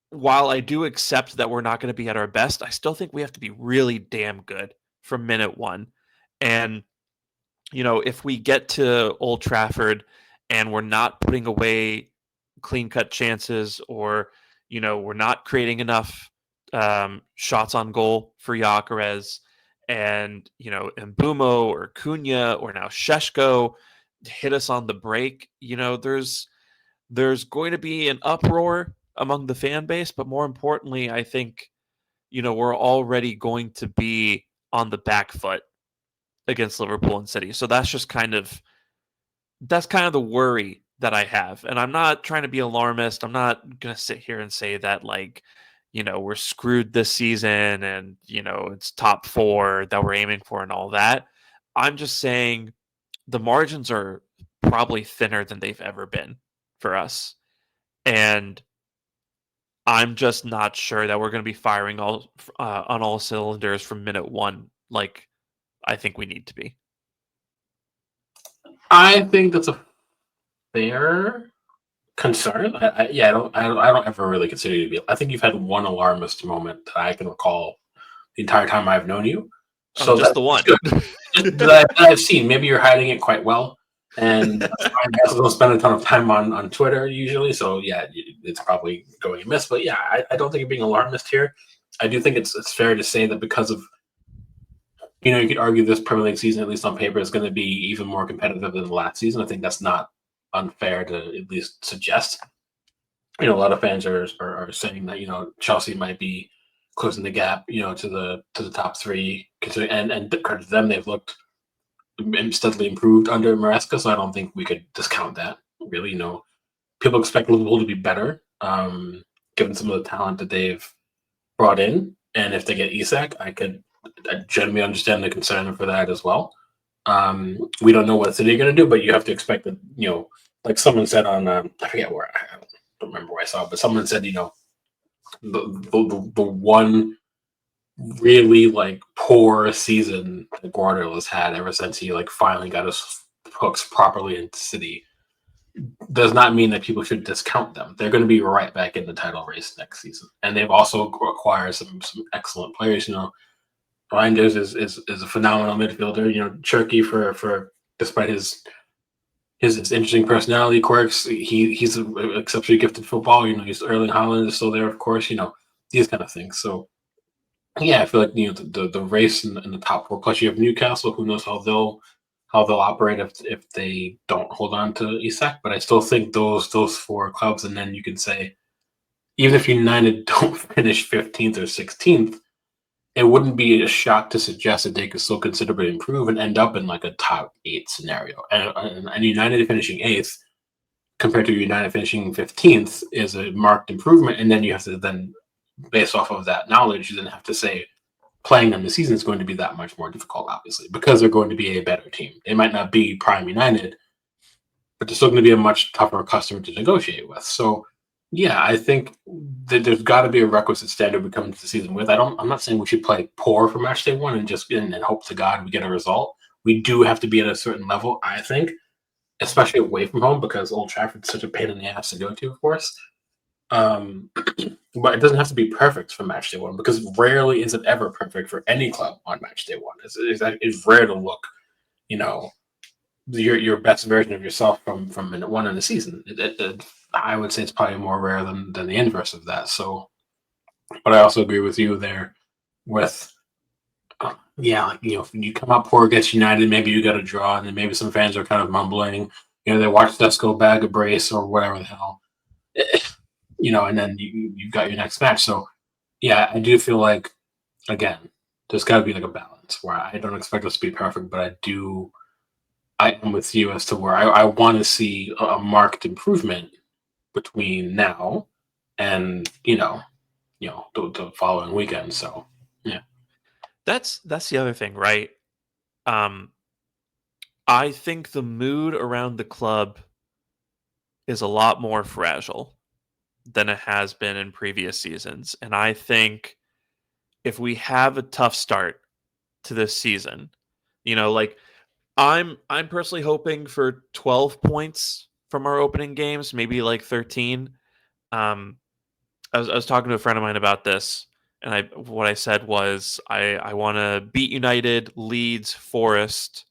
while I do accept that we're not going to be at our best, I still think we have to be really damn good from minute 1. And if we get to Old Trafford and we're not putting away clean-cut chances, or we're not creating enough shots on goal for Gyökeres, and Mbumo or Cunha or now Šeško hit us on the break, there's going to be an uproar among the fan base. But more importantly, I think we're already going to be on the back foot against Liverpool and City. So that's kind of the worry that I have. And I'm not trying to be alarmist. I'm not going to sit here and say that we're screwed this season and it's top 4 that we're aiming for and all that. I'm just saying the margins are probably thinner than they've ever been for us. And I'm just not sure that we're going to be firing on all cylinders from minute 1 like I think we need to be. I think that's a fair concern. I don't ever really consider you to be. I think you've had one alarmist moment that I can recall the entire time I've known you. So just the one that I've seen. Maybe you're hiding it quite well. And I also don't spend a ton of time on Twitter usually, so yeah, it's probably going amiss. But yeah, I don't think you're being alarmist here. I do think it's fair to say that because of you could argue this Premier League season, at least on paper, is going to be even more competitive than the last season. I think that's not unfair to at least suggest. A lot of fans are saying that Chelsea might be closing the gap, to the top three, and credit to them, they've looked steadily improved under Maresca, so I don't think we could discount that. Really, people expect Liverpool to be better, given some of the talent that they've brought in, and if they get Isak, I genuinely understand the concern for that as well. We don't know what City are going to do, but you have to expect that, like someone said on, I forget where, I don't remember where I saw it, but someone said, the one really like poor season that Guardiola's had ever since he like finally got his hooks properly into City does not mean that people should discount them. They're going to be right back in the title race next season, and they've also acquired some excellent players. Reinders is a phenomenal midfielder. Cherky for despite his interesting personality quirks, he's exceptionally gifted football. He's Erling Haaland is still there, of course. These kind of things. So yeah, I feel like the race in the top four. Plus, you have Newcastle. Who knows how they'll operate if they don't hold on to Isak? But I still think those four clubs, and then you can say even if United don't finish 15th or 16th, it wouldn't be a shock to suggest that they could still considerably improve and end up in like a top 8 scenario. And United finishing 8th compared to United finishing 15th is a marked improvement. And then you have to then, based off of that knowledge, you then have to say playing them this season is going to be that much more difficult, obviously, because they're going to be a better team. They might not be prime United, but they're still going to be a much tougher customer to negotiate with. So yeah, I think that there's got to be a requisite standard we come into the season with. I'm not saying we should play poor for match day one and just and hope to God we get a result. We do have to be at a certain level, I think, especially away from home because Old Trafford's such a pain in the ass to go to, of course. But it doesn't have to be perfect for match day one because rarely is it ever perfect for any club on match day one. It's rare to look, your best version of yourself from minute one in the season. I would say it's probably more rare than the inverse of that. So, but I also agree with you there. With if you come out poor against United, maybe you got a draw, and then maybe some fans are kind of mumbling. They watch Desco bag a brace or whatever the hell, and then you've got your next match. So, yeah, I do feel like again, there's got to be like a balance where I don't expect us to be perfect, but I am with you as to where I want to see a marked improvement between now and the following weekend. So yeah, That's the other thing, right? I think the mood around the club is a lot more fragile than it has been in previous seasons, and I think if we have a tough start to this season, like I'm personally hoping for 12 points from our opening games, maybe like 13. Um, I was talking to a friend of mine about this, and what I said was I want to beat United, Leeds, Forest.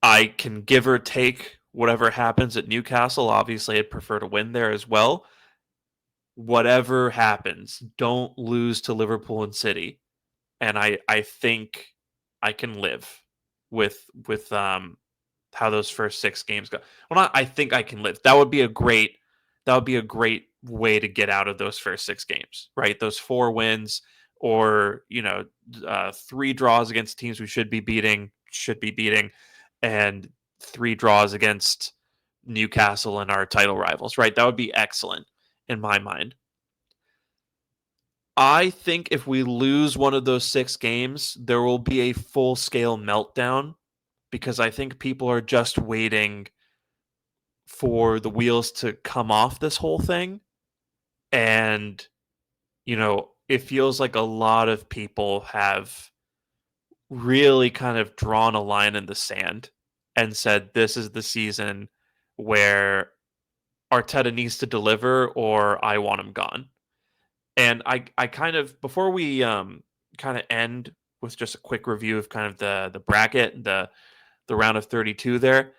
I can give or take whatever happens at Newcastle. Obviously, I'd prefer to win there as well. Whatever happens, don't lose to Liverpool and City, and I think I can live with how those first 6 games go. Well, not I think I can live. That would be a great way to get out of those first 6 games, right? Those 4 wins, or 3 draws against teams we should be beating, and 3 draws against Newcastle and our title rivals, right? That would be excellent in my mind. I think if we lose one of those 6 games, there will be a full-scale meltdown because I think people are just waiting for the wheels to come off this whole thing. And, it feels like a lot of people have really kind of drawn a line in the sand and said, this is the season where Arteta needs to deliver or I want him gone. And I kind of, before we kind of end with just a quick review of kind of the bracket, the round of 32 there.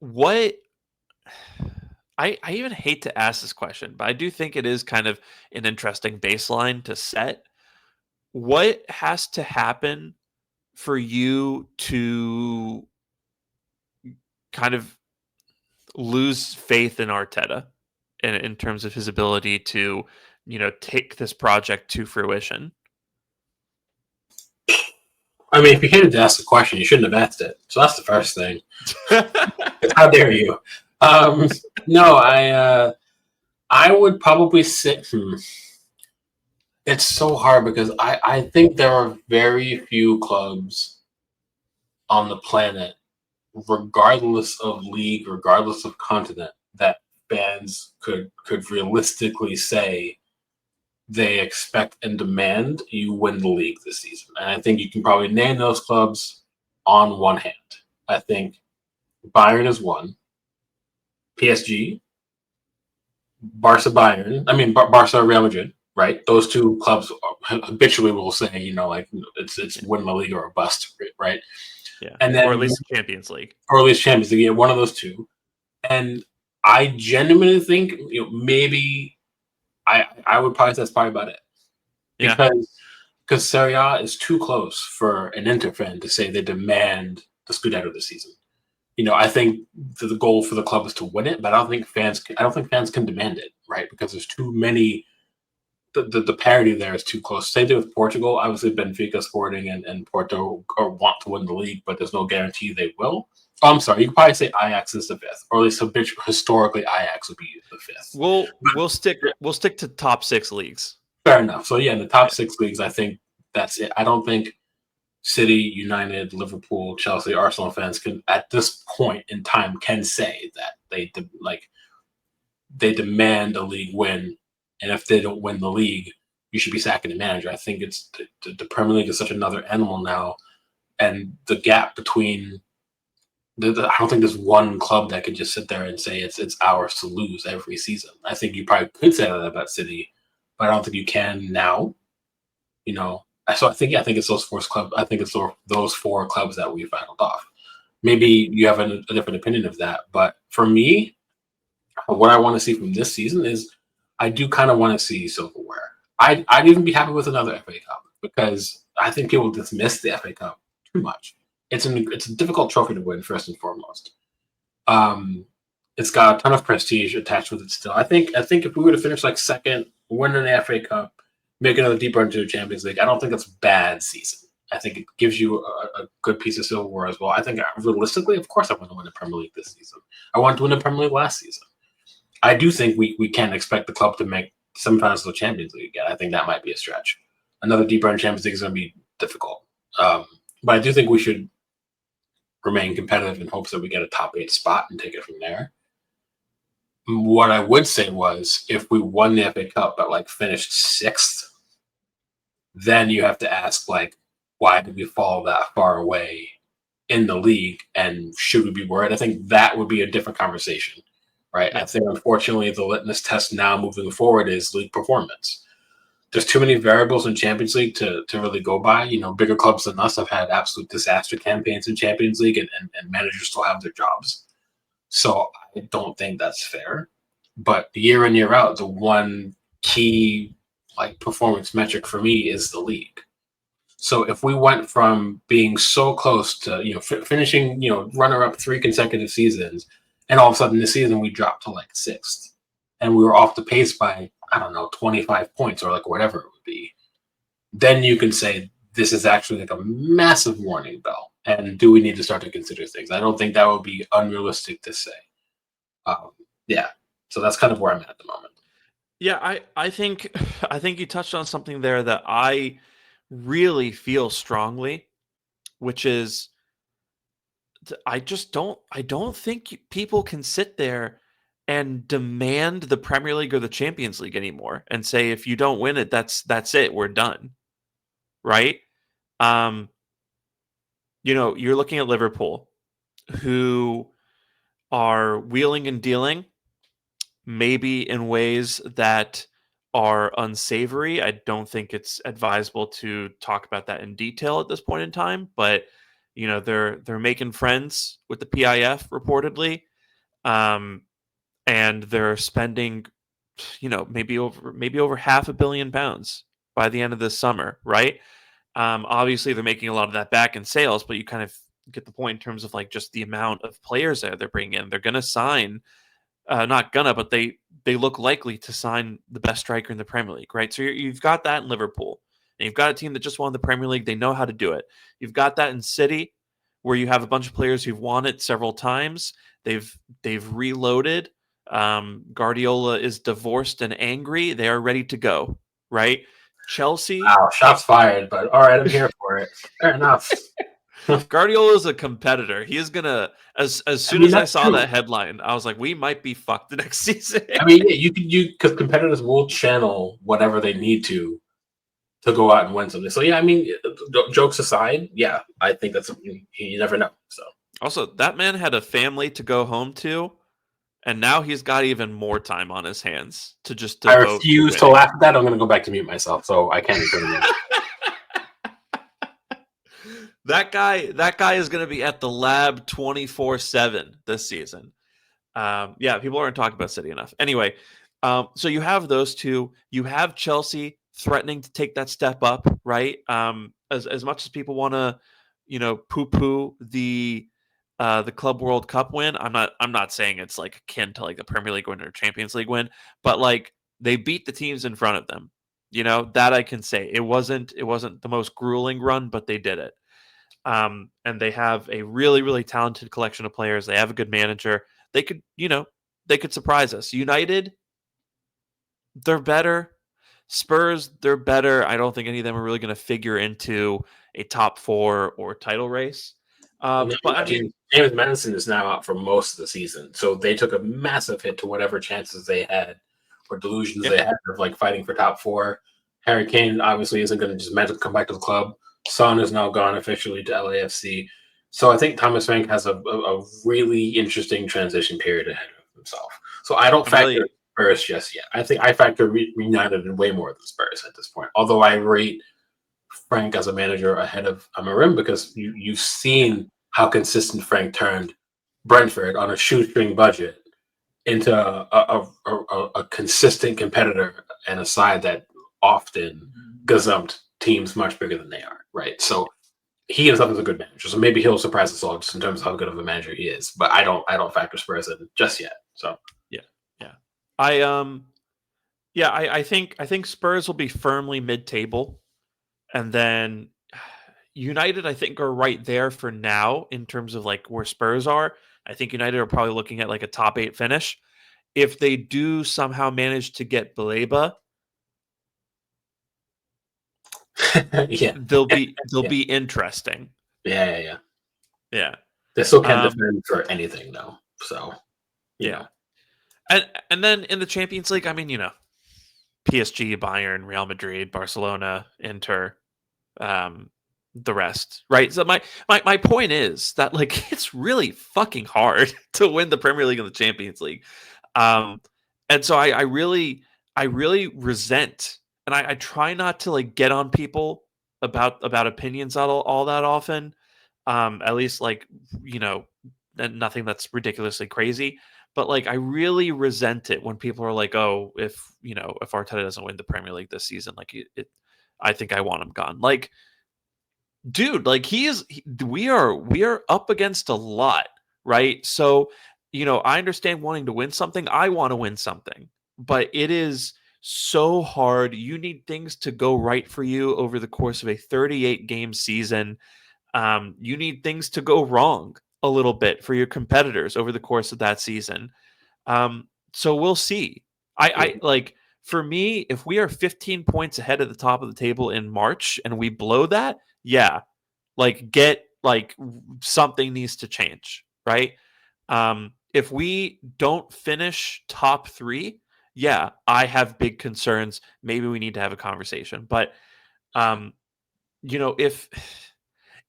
What I even hate to ask this question, but I do think it is kind of an interesting baseline to set. What has to happen for you to kind of lose faith in Arteta in terms of his ability to, take this project to fruition? I mean, if you hated to ask the question, you shouldn't have asked it. So that's the first thing. How dare you? No, I would probably say it's so hard because I think there are very few clubs on the planet, regardless of league, regardless of continent, that fans could realistically say they expect and demand you win the league this season. And I think you can probably name those clubs on one hand. I think Bayern is one, PSG, Barca, Real Madrid, right? Those two clubs habitually will say, it's win the league or a bust, right? Yeah, and then or at least Champions League. Or at least Champions League, one of those two. And I genuinely think, maybe I would probably say that's probably about it. Yeah. Because Serie A is too close for an Inter fan to say they demand the Scudetto this season. I think the goal for the club is to win it, but I don't think fans can demand it, right? Because there's too many. The parity there is too close. Same thing with Portugal. Obviously, Benfica, Sporting, and Porto want to win the league, but there's no guarantee they will. Oh, I'm sorry. You could probably say Ajax is the fifth, or at least historically Ajax would be the fifth. We'll stick to top 6 leagues. Fair enough. So yeah, in the top 6 leagues, I think that's it. I don't think City, United, Liverpool, Chelsea, Arsenal fans can, at this point in time, can say that they demand a league win, and if they don't win the league, you should be sacking the manager. I think it's the Premier League is such another animal now, and the gap between I don't think there's one club that can just sit there and say it's ours to lose every season. I think you probably could say that about City, but I don't think you can now. So I think it's those 4 clubs. I think it's those 4 clubs that we finaled off. Maybe you have a different opinion of that, but for me, what I want to see from this season is I do kind of want to see silverware. I'd even be happy with another FA Cup because I think people dismiss the FA Cup too much. It's a difficult trophy to win, first and foremost. It's got a ton of prestige attached with it still. I think if we were to finish second, win an FA Cup, make another deep run to the Champions League, I don't think that's a bad season. I think it gives you a good piece of silverware as well. I think realistically, of course, I want to win the Premier League this season. I wanted to win the Premier League last season. I do think we can't expect the club to make semifinals of the Champions League again. I think that might be a stretch. Another deep run Champions League is going to be difficult. But I do think we should remain competitive in hopes that we get a top 8 spot and take it from there. What I would say was if we won the FA Cup but finished 6th, then you have to ask why did we fall that far away in the league and should we be worried? I think that would be a different conversation, right? Yeah. I think unfortunately the litmus test now moving forward is league performance. There's too many variables in Champions League to really go by. Bigger clubs than us have had absolute disaster campaigns in Champions League and managers still have their jobs. So I don't think that's fair. But year in, year out, the one key performance metric for me is the league. So if we went from being so close to finishing runner-up 3 consecutive seasons, and all of a sudden this season we dropped to 6th, and we were off the pace by 25 points or whatever it would be, then you can say this is actually a massive warning bell. And do we need to start to consider things? I don't think that would be unrealistic to say. Yeah. So that's kind of where I'm at the moment. Yeah, I think you touched on something there that I really feel strongly, which is I don't think people can sit there and demand the Premier League or the Champions League anymore and say if you don't win it, that's it, we're done. Right? You're looking at Liverpool, who are wheeling and dealing, maybe in ways that are unsavory. I don't think it's advisable to talk about that in detail at this point in time, but They're making friends with the PIF reportedly, and they're spending, maybe over £500 million by the end of this summer, right? Obviously, they're making a lot of that back in sales, but you kind of get the point in terms of like just the amount of players that they're bringing in. They're going to sign, not gonna, but they look likely to sign the best striker in the Premier League, right? So you've got that in Liverpool, and you've got a team that just won the Premier League. They know how to do it. You've got that in City, where you have a bunch of players who've won it several times. They've reloaded. Guardiola is divorced and angry. They are ready to go, right? Chelsea. Wow, shots fired, but all right, I'm here for it. Fair enough. Guardiola is a competitor. He is gonna, as soon as I saw that headline, I was like, we might be fucked the next season. I mean, yeah, because competitors will channel whatever they need to go out and win something. So yeah, I mean, jokes aside, yeah, I think that's something you never know. So also, that man had a family to go home to, and now he's got even more time on his hands to just devote. I refuse to laugh at that. I'm going to go back to mute myself, so I can't even. That guy is going to be at the lab 24/7 this season. Yeah, people aren't talking about City enough. Anyway, so you have those two. You have Chelsea threatening to take that step up, right? As much as people want to, poo-poo the Club World Cup win. I'm not saying it's like akin to like the Premier League win or Champions League win, but like they beat the teams in front of them. That I can say. It wasn't the most grueling run, but they did it. And they have a really, really talented collection of players. They have a good manager. They could surprise us. United, they're better. Spurs, they're better. I don't think any of them are really going to figure into a top 4 or title race. But I mean, James Madison is now out for most of the season, so they took a massive hit to whatever chances they had or delusions they had of like fighting for top 4. Harry Kane obviously isn't going to just magically come back to the club. Son is now gone officially to LAFC. So I think Thomas Frank has a really interesting transition period ahead of himself. So I don't factor Spurs just yet. I factor United in way more than Spurs at this point. Although I rate Frank as a manager ahead of Amorim because you've seen how consistent Frank turned Brentford on a shoestring budget into a consistent competitor and a side that often gazumped teams much bigger than they are, right? So he himself is a good manager. So maybe he'll surprise us all just in terms of how good of a manager he is. But I don't factor Spurs in just yet. So yeah. I think Spurs will be firmly mid-table, and then United I think are right there for now in terms of like where Spurs are. I think United are probably looking at like a top 8 finish. If they do somehow manage to get Baleba, they'll be interesting. Yeah. They still can't defend for anything though. So yeah. And then in the Champions League, I mean, PSG, Bayern, Real Madrid, Barcelona, Inter, the rest, right? So my point is that like it's really fucking hard to win the Premier League and the Champions League. And so I really resent, and I try not to like get on people about opinions all that often. At least like, nothing that's ridiculously crazy. But like I really resent it when people are like, "Oh, if Arteta doesn't win the Premier League this season, like I think I want him gone." Like, dude, like we are up against a lot, right? So, I understand wanting to win something. I want to win something, but it is so hard. You need things to go right for you over the course of a 38 game season. You need things to go wrong a little bit for your competitors over the course of that season. So we'll see. I like, for me, if we are 15 points ahead of the top of the table in March and we blow that, yeah, like something needs to change, right? If we don't finish top 3, yeah, I have big concerns. Maybe we need to have a conversation. But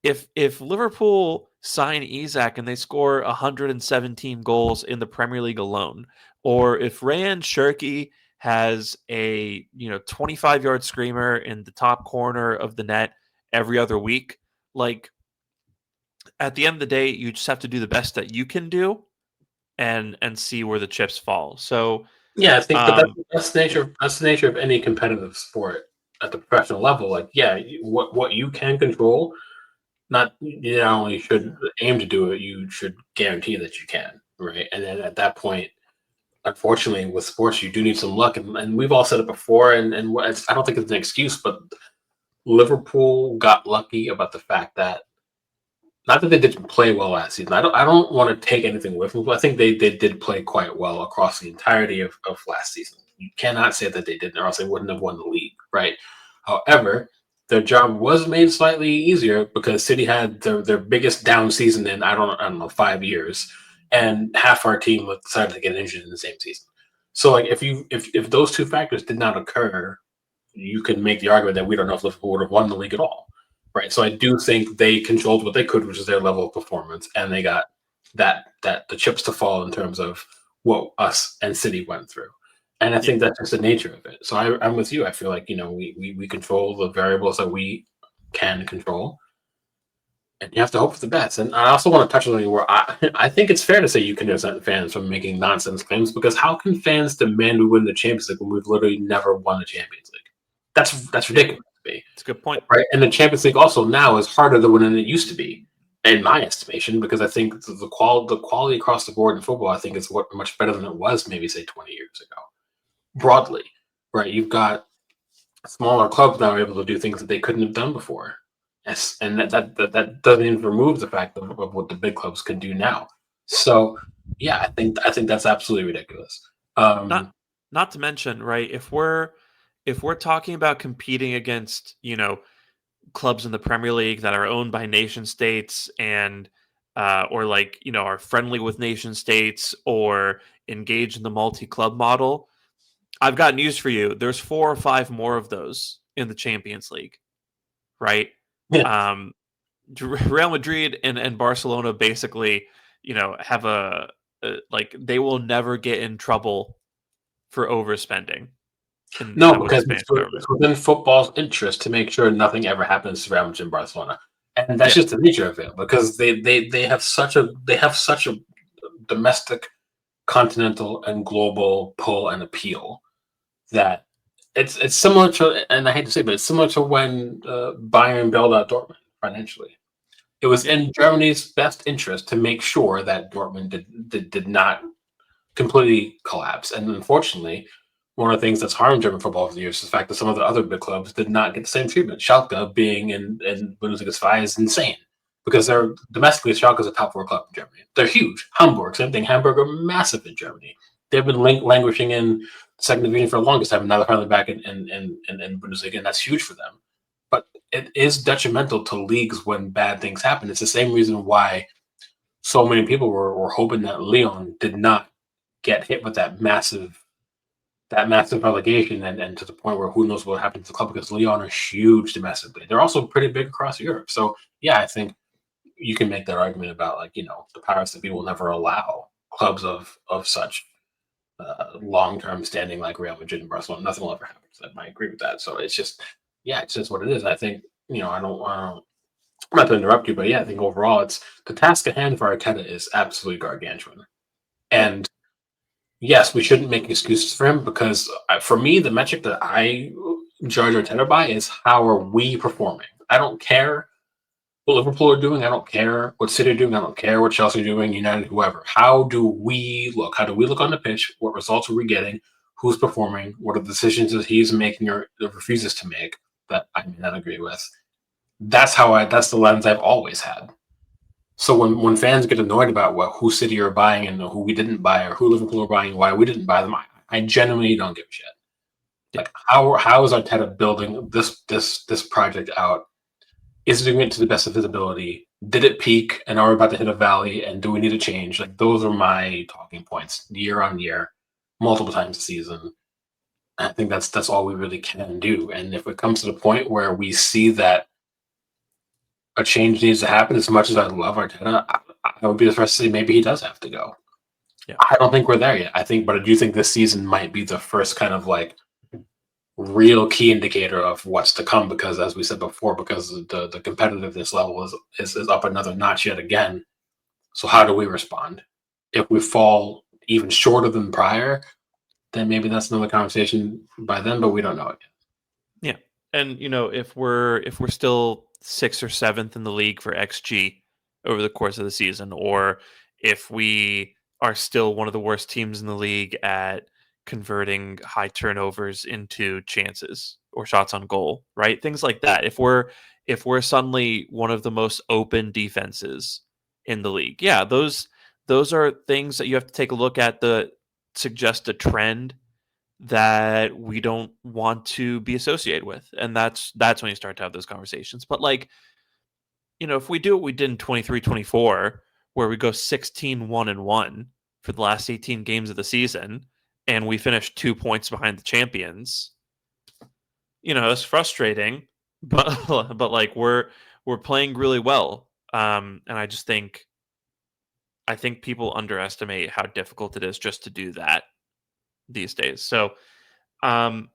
if Liverpool sign Isak and they score 117 goals in the Premier League alone, or if Ryan Cherki has a 25-yard screamer in the top corner of the net every other week, like at the end of the day, you just have to do the best that you can do, and see where the chips fall. So, Yeah, I think, but um, that's the nature. That's the nature of any competitive sport at the professional level. Like, yeah, what you can control, not you not only should aim to do it, you should guarantee that you can, right? And then at that point, unfortunately, with sports, you do need some luck, and we've all said it before, I don't think it's an excuse, but Liverpool got lucky about the fact that not that they didn't play well last season. I don't want to take anything away from them. I think they did play quite well across the entirety of last season. You cannot say that they didn't, or else they wouldn't have won the league, right? However, their job was made slightly easier because City had their biggest down season in I don't know 5 years, and half our team decided to get injured in the same season. So like if those two factors did not occur, you can make the argument that we don't know if Liverpool would have won the league at all. Right. So I do think they controlled what they could, which is their level of performance, and they got that the chips to fall in terms of what us and City went through. And I think that's just the nature of it. So I'm with you. I feel like we control the variables that we can control, and you have to hope for the best. And I also want to touch on something where I think it's fair to say you can resent fans from making nonsense claims, because how can fans demand we win the Champions League when we've literally never won the Champions League? That's ridiculous to me. it's a good point. Right. And the Champions League also now is harder to win than it used to be, in my estimation, because I think the quality across the board in football, I think, is much better than it was maybe, say, 20 years ago. Broadly, right? You've got smaller clubs now able to do things that they couldn't have done before. Yes, and that doesn't even remove the fact of what the big clubs can do now. So, yeah, I think that's absolutely ridiculous. Not to mention, right? If we're talking about competing against, clubs in the Premier League that are owned by nation states, and or like, are friendly with nation states or engage in the multi-club model, I've got news for you. There's 4 or 5 more of those in the Champions League, right? Yeah. Um, Real Madrid and Barcelona basically, have like, they will never get in trouble for overspending. No, With the because Spanish government. it's within football's interest to make sure nothing ever happens to Real Madrid and Barcelona, and that's Yeah. just the nature of it. Because they have such a domestic, continental, and global pull and appeal that it's similar to, and I hate to say, but it's similar to when Bayern bailed out Dortmund financially. It was in Germany's best interest to make sure that Dortmund did not completely collapse, and unfortunately, one of the things that's harmed German football over the years is the fact that some of the other big clubs did not get the same treatment. Schalke being in Bundesliga 5 is insane, because they're domestically, Schalke is a top 4 club in Germany. They're huge. Hamburg, same thing. Hamburg are massive in Germany. They've been languishing in second division for the longest time, and now they're finally back in Bundesliga, and that's huge for them. But it is detrimental to leagues when bad things happen. It's the same reason why so many people were hoping that Lyon did not get hit with that massive relegation, and to the point where who knows what happens to the club, because Lyon are huge domestically. They're also pretty big across Europe. So yeah, I think you can make that argument about, like, the powers that be will never allow clubs of such long-term standing like Real Madrid and Barcelona. Nothing will ever happen to them. I agree with that. So it's just what it is. I think, I don't I'm not to interrupt you, but yeah, I think overall it's the task at hand for Arteta is absolutely gargantuan. And yes, we shouldn't make excuses for him, because for me, the metric that I judge Arteta by is how are we performing. I don't care what Liverpool are doing. I don't care what City are doing. I don't care what Chelsea are doing, United, whoever. How do we look? How do we look on the pitch? What results are we getting? Who's performing? What are the decisions that he's making or refuses to make that I may not agree with? That's the lens I've always had. So when fans get annoyed about who City are buying and who we didn't buy, or who Liverpool are buying and why we didn't buy them, I genuinely don't give a shit. Like, how is Arteta building this project out? Is it doing it to the best of his ability? Did it peak and are we about to hit a valley, and do we need to change? Like, those are my talking points year on year, multiple times a season. I think that's all we really can do. And if it comes to the point where we see that a change needs to happen, as much as I love Arteta, I would be the first to say maybe he does have to go. Yeah. I don't think we're there yet. But I do think this season might be the first kind of, like, real key indicator of what's to come, because as we said before, because the competitiveness level is up another notch yet again. So how do we respond? If we fall even shorter than prior, then maybe that's another conversation by then, but we don't know it Yeah. And if we're still 6th or 7th in the league for XG over the course of the season, or if we are still one of the worst teams in the league at converting high turnovers into chances or shots on goal, right? Things like that. If we're suddenly one of the most open defenses in the league. Yeah, those are things that you have to take a look at to suggest a trend that we don't want to be associated with. And that's when you start to have those conversations. But if we do what we did in 23-24, where we go 16-1-1 for the last 18 games of the season, and we finish 2 points behind the champions, it's frustrating, but but we're playing really well. And I think people underestimate how difficult it is just to do that these days. So um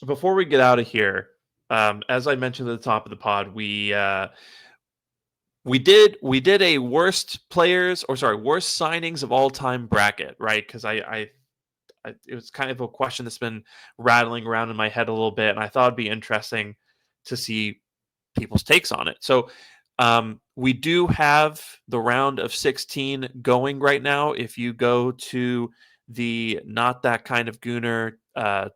before we get out of here, as I mentioned at the top of the pod, we did a worst players, or sorry, worst signings of all time bracket, right? Because it was kind of a question that's been rattling around in my head a little bit, and I thought it'd be interesting to see people's takes on it. So we do have the round of 16 going right now. If you go to the Not That Kind of Gooner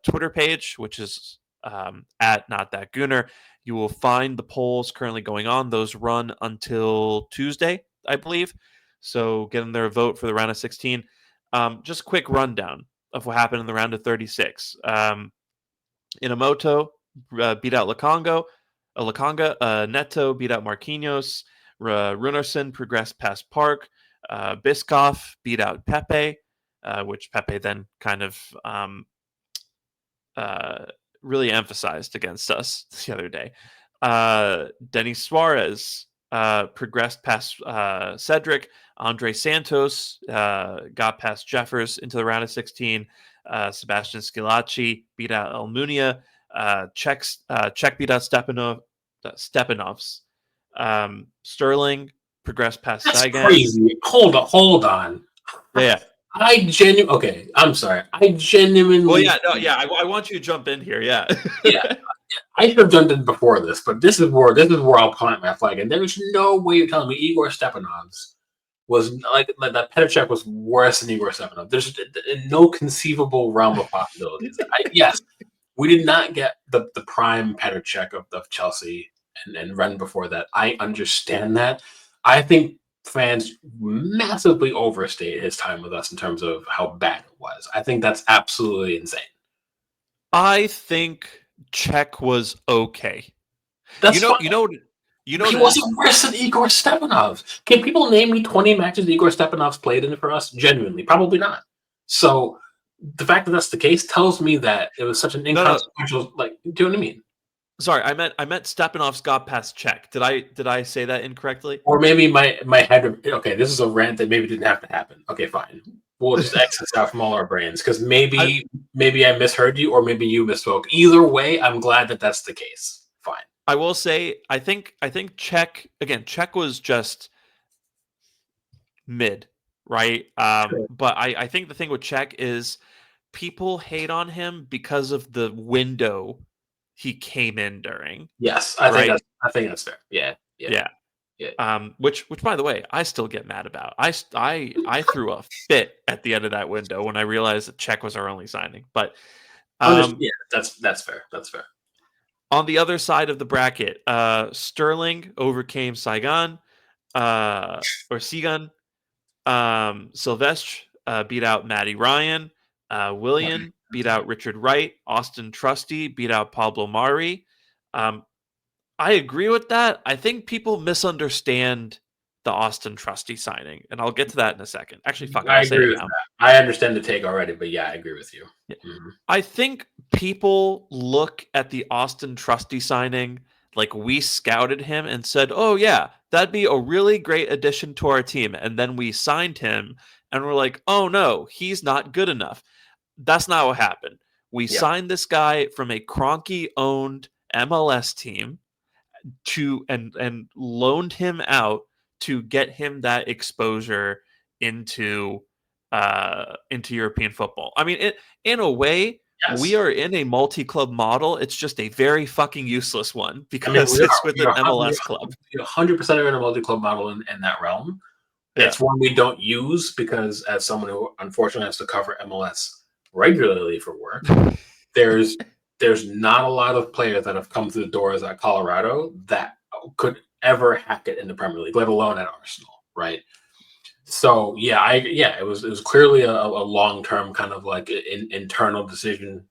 Twitter page, which is at Not That Gooner, you will find the polls currently going on. Those run until Tuesday, I believe. So get in there, vote for the round of 16. Just a quick rundown of what happened in the round of 36. Inamoto beat out Lakanga. Neto beat out Marquinhos. Runarsson progressed past Park. Biscoff beat out Pepe, which Pepe then kind of really emphasized against us the other day. Denis Suarez progressed past Cedric. Andre Santos got past Jeffers into the round of 16. Sebastian Scilacci beat out Almunia. Czech beat out Stepanovs. Sterling progressed past That's Sagan. crazy. Hold on. Yeah. Okay, I'm sorry. I genuinely. Well, yeah, no, yeah. I want you to jump in here. Yeah. Yeah, I should have done it before this, but this is where I'll plant my flag. And there's no way you're telling me Igor Stepanovs was like that. Petr was worse than Igor Stepanov. There's no conceivable realm of possibilities. Yes, we did not get the prime Petr of Chelsea and run before that. I understand that. I think fans massively overstate his time with us in terms of how bad it was. I think that's absolutely insane. I think Czech was okay. That's He wasn't worse than Igor Stepanov. Can people name me 20 matches Igor Stepanov's played in for us? Genuinely, probably not. So the fact that that's the case tells me that it was such an inconsequential. Like, do you know what I mean? Sorry, I meant Stepanov's got past Czech. Did I say that incorrectly? Or maybe my head. Okay, this is a rant that maybe didn't have to happen. Okay, fine. We'll just X this out from all our brains because maybe I misheard you, or maybe you misspoke. Either way, I'm glad that that's the case. Fine. I will say, I think Czech was just mid, right? Sure. But I think the thing with Czech is people hate on him because of the window he came in during. Yes, I think that's fair. Yeah. Which by the way, I still get mad about. I threw a fit at the end of that window when I realized that Czech was our only signing. But that's fair. That's fair. On the other side of the bracket, Sterling overcame Sagan. Silvestre beat out Matty Ryan. Willian beat out Richard Wright. Austin Trusty beat out Pablo Mari. I agree with that. I think people misunderstand the Austin Trusty signing, and I'll get to that in a second. Actually, I agree with that. I understand the take already, but yeah, I agree with you. Yeah. Mm-hmm. I think people look at the Austin Trusty signing like we scouted him and said, "Oh yeah, that'd be a really great addition to our team," and then we signed him, and we're like, "Oh no, he's not good enough." That's not what happened. We signed this guy from a Kroenke-owned MLS team and loaned him out to get him that exposure into European football. I mean, in a way, we are in a multi-club model. It's just a very fucking useless one because it's with an MLS club. 100% are in a multi-club model in that realm. Yeah. It's one we don't use because, as someone who unfortunately has to cover MLS regularly for work, there's not a lot of players that have come through the doors at Colorado that could ever hack it in the Premier League, let alone at Arsenal, right? So it was clearly a long-term kind of like internal decision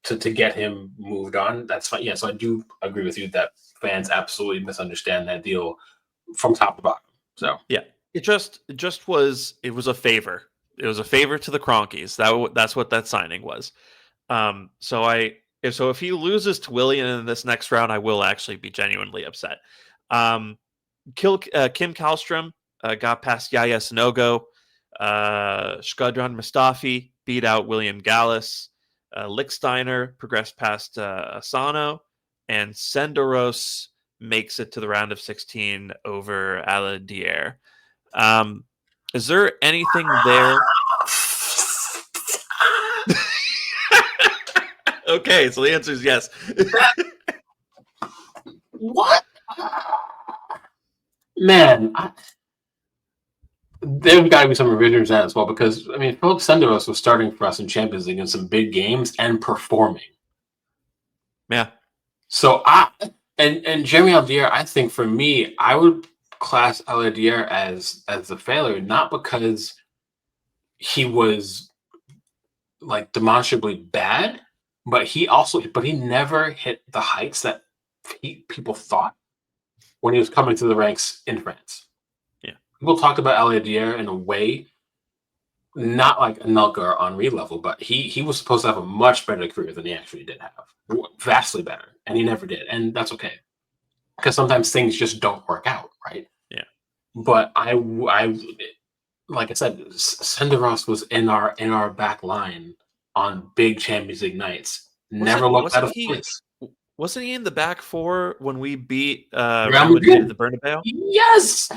to get him moved on. That's fine. Yeah, so I do agree with you that fans absolutely misunderstand that deal from top to bottom. So yeah, it was a favor. It was a favor to the Kroenkes. That's what that signing was. So if he loses to Willian in this next round, I will actually be genuinely upset. Kim Kallstrom got past Yaya Sanogo. Shkodran Mustafi beat out William Gallas. Lichtsteiner progressed past Asano. And Senderos makes it to the round of 16 over Aladier. Is there anything there? Okay, so the answer is yes. What? Man, there's got to be some revisions that as well because, I mean, Philip Senderos was starting for us in Champions League in some big games and performing. Yeah. So and Jeremy Aldier, I think for me, I would class Aladier as the failure, not because he was like demonstrably bad, but he never hit the heights that people thought when he was coming through the ranks in France. Yeah. People talked about Aladier in a way, not like Anelka or Henry level, but he was supposed to have a much better career than he actually did have. Vastly better. And he never did. And that's okay. Because sometimes things just don't work out, right? Yeah. But I like I said, Senderos was in our back line on big Champions League nights. Never looked out of place. Wasn't he in the back four when we beat Real Madrid at the Bernabeu? Yes.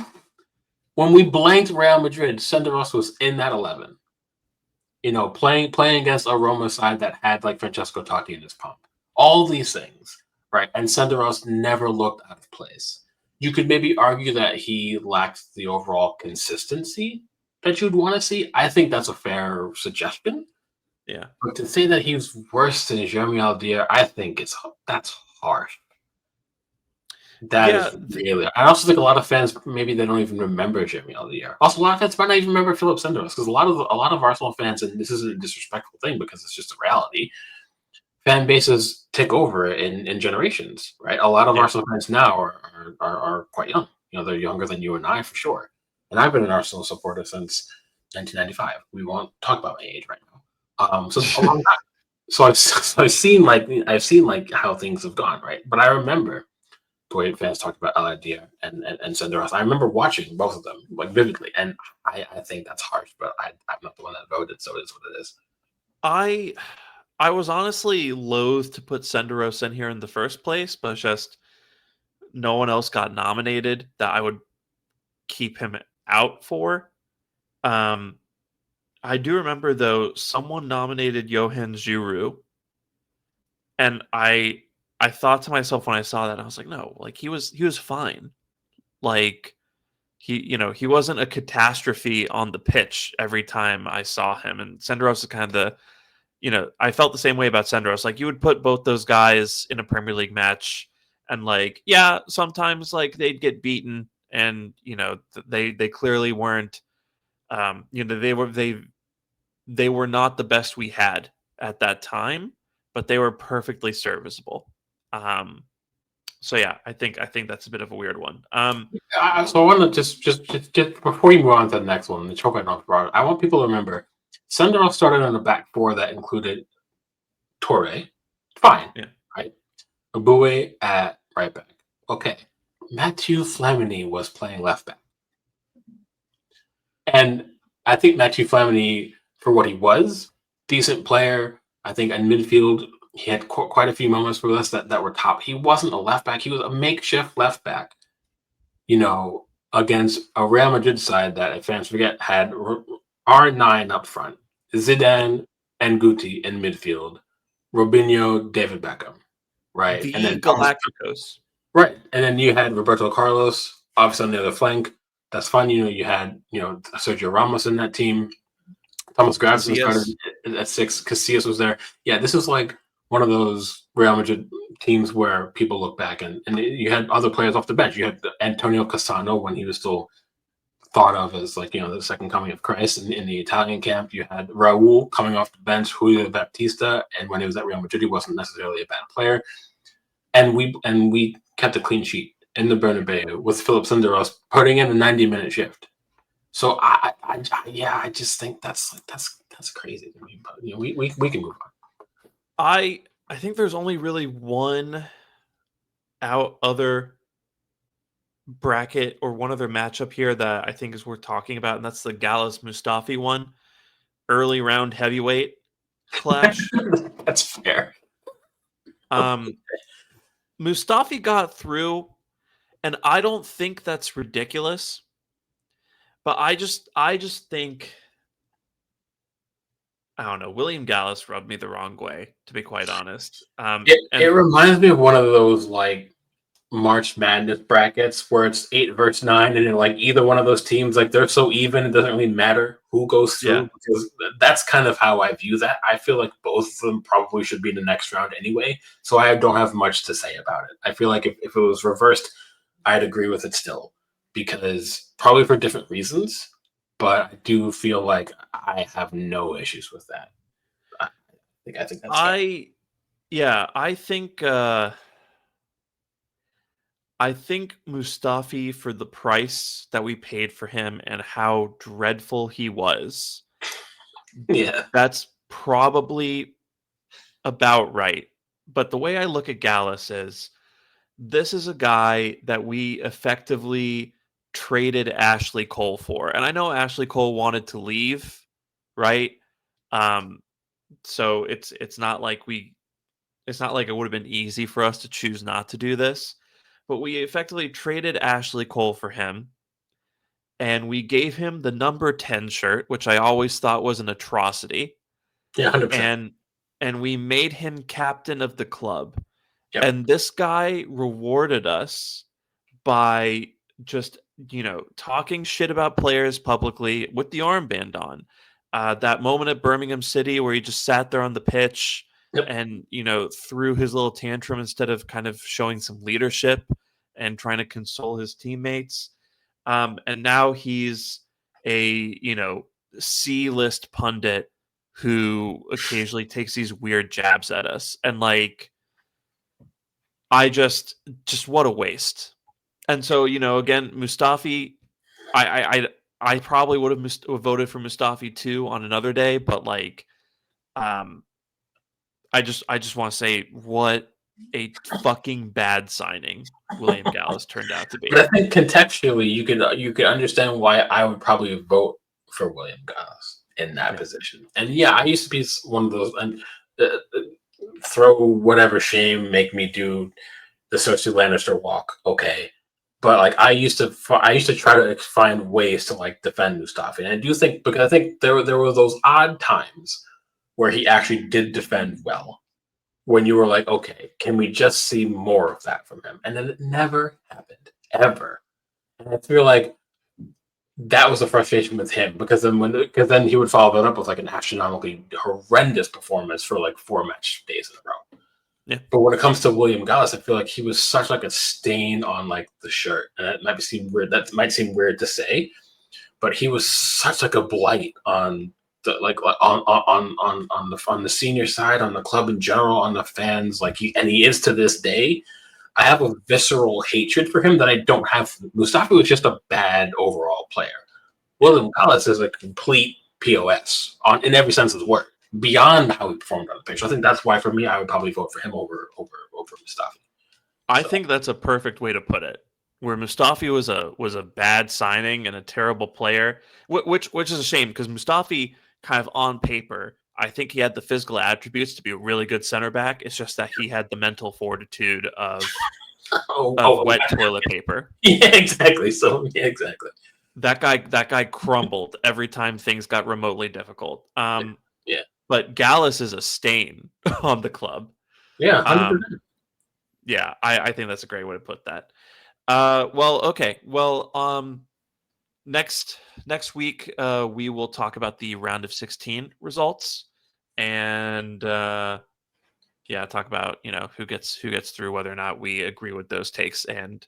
When we blanked Real Madrid, Senderos was in that 11. You know, playing against a Roma side that had like Francesco Totti in his pump. All these things, right? And Senderos never looked out of place. You could maybe argue that he lacks the overall consistency that you'd want to see. I think that's a fair suggestion. Yeah. But to say that he's worse than Jeremy Aldier, I think that's harsh. That is really. I also think a lot of fans maybe they don't even remember Jeremy Aldier. Also, a lot of fans might not even remember Philip Senderos because a lot of Arsenal fans, and this isn't a disrespectful thing because it's just a reality. Fan bases take over in generations, right? A lot of Arsenal fans now are quite young. You know, they're younger than you and I for sure. And I've been an Arsenal supporter since 1995. We won't talk about my age right now. So it's a long time. So I've seen like how things have gone, right? But I remember the way fans talked about Aladier and Senderos. I remember watching both of them like vividly, and I think that's harsh. But I'm not the one that voted, so it is what it is. I was honestly loath to put Senderos in here in the first place, but just no one else got nominated that I would keep him out for. I do remember though someone nominated Johan Giroud, and I thought to myself when I saw that, I was like, no, like he was fine. Like he wasn't a catastrophe on the pitch every time I saw him. And Senderos is kind of the, I felt the same way about Senderos. Like you would put both those guys in a Premier League match and like, yeah, sometimes like they'd get beaten and, they clearly weren't, they were not the best we had at that time, but they were perfectly serviceable. So yeah, I think that's a bit of a weird one. So I want to just before you move on to the next one, the chocolate knock broad, I want people to remember Senderos started on a back four that included Toure, fine, right? Abue at right back, okay. Mathieu Flamini was playing left back, and I think Mathieu Flamini, for what he was, decent player. I think in midfield, he had quite a few moments for us that were top. He wasn't a left back. He was a makeshift left back, against a Real Madrid side that, if fans forget, had R9 up front, Zidane and Guti in midfield, Robinho, David Beckham, right? And The then Thomas, Galacticos. right. And then you had Roberto Carlos, obviously on the other flank. That's fun. You had, Sergio Ramos in that team. Thomas Gravesen started at 6. Casillas was there. Yeah, this is like one of those Real Madrid teams where people look back and you had other players off the bench. You had Antonio Cassano when he was still thought of as the second coming of Christ in the Italian camp. You had Raul coming off the bench, Julio Baptista, and when he was at Real Madrid, he wasn't necessarily a bad player. And we kept a clean sheet in the Bernabeu with Philip Senderos putting in a 90-minute shift. So I just think that's crazy to me. But we can move on. I think there's only really one other bracket or one other matchup here that I think is worth talking about, and that's the Gallas Mustafi one, early round heavyweight clash. That's fair. Mustafi got through, and I don't think that's ridiculous. But I just think, I don't know, William Gallas rubbed me the wrong way, to be quite honest. It reminds me of one of those like March Madness brackets where it's 8 versus 9, and like either one of those teams, like they're so even, it doesn't really matter who goes through, because that's kind of how I view that. I feel like both of them probably should be in the next round anyway, so I don't have much to say about it. I feel like if it was reversed, I'd agree with it still, because probably for different reasons, but I do feel like I have no issues with that. I think that's I think Mustafi, for the price that we paid for him and how dreadful he was, that's probably about right. But the way I look at Gallas is, this is a guy that we effectively traded Ashley Cole for. And I know Ashley Cole wanted to leave, right? So it's not like it would have been easy for us to choose not to do this. But we effectively traded Ashley Cole for him, and we gave him the number 10 shirt, which I always thought was an atrocity. Yeah, 100%. And we made him captain of the club. Yep. And this guy rewarded us by just, talking shit about players publicly with the armband on. That moment at Birmingham City where he just sat there on the pitch and, threw his little tantrum instead of kind of showing some leadership and trying to console his teammates. And now he's a, C-list pundit who occasionally takes these weird jabs at us. And I just what a waste. And so, again, Mustafi, I probably would have voted for Mustafi too on another day, but I just want to say what a fucking bad signing William Gallas turned out to be. But I think contextually, you could understand why I would probably vote for William Gallas in that position. And yeah, I used to be one of those, and throw whatever shame, make me do the Cersei Lannister walk. Okay. But I used to try to find ways to defend Mustafi, and I do think, because I think there were those odd times where he actually did defend well, when you were like, okay, can we just see more of that from him? And then it never happened, ever. And I feel like that was the frustration with him, because then he would follow that up with an astronomically horrendous performance for 4 match days in a row. Yeah. But when it comes to William Gallas, I feel like he was such a stain on the shirt, and that might seem weird. That might seem weird to say, but he was such a blight on the on the senior side, on the club in general, on the fans. He is to this day. I have a visceral hatred for him that I don't have. Mustafi was just a bad overall player. William Gallas is a complete POS in every sense of the word, beyond how he performed on the pitch. So I think that's why, for me, I would probably vote for him over Mustafi. I think that's a perfect way to put it. Where Mustafi was a bad signing and a terrible player, which is a shame, because Mustafi, kind of on paper, I think he had the physical attributes to be a really good center back. It's just that he had the mental fortitude of wet toilet paper. Yeah, exactly. Exactly. That guy crumbled every time things got remotely difficult. Yeah. But Gallus is a stain on the club. Yeah, 100%. Yeah, I think that's a great way to put that. Well, okay. Well, next week we will talk about the round of 16 results and talk about who gets through, whether or not we agree with those takes and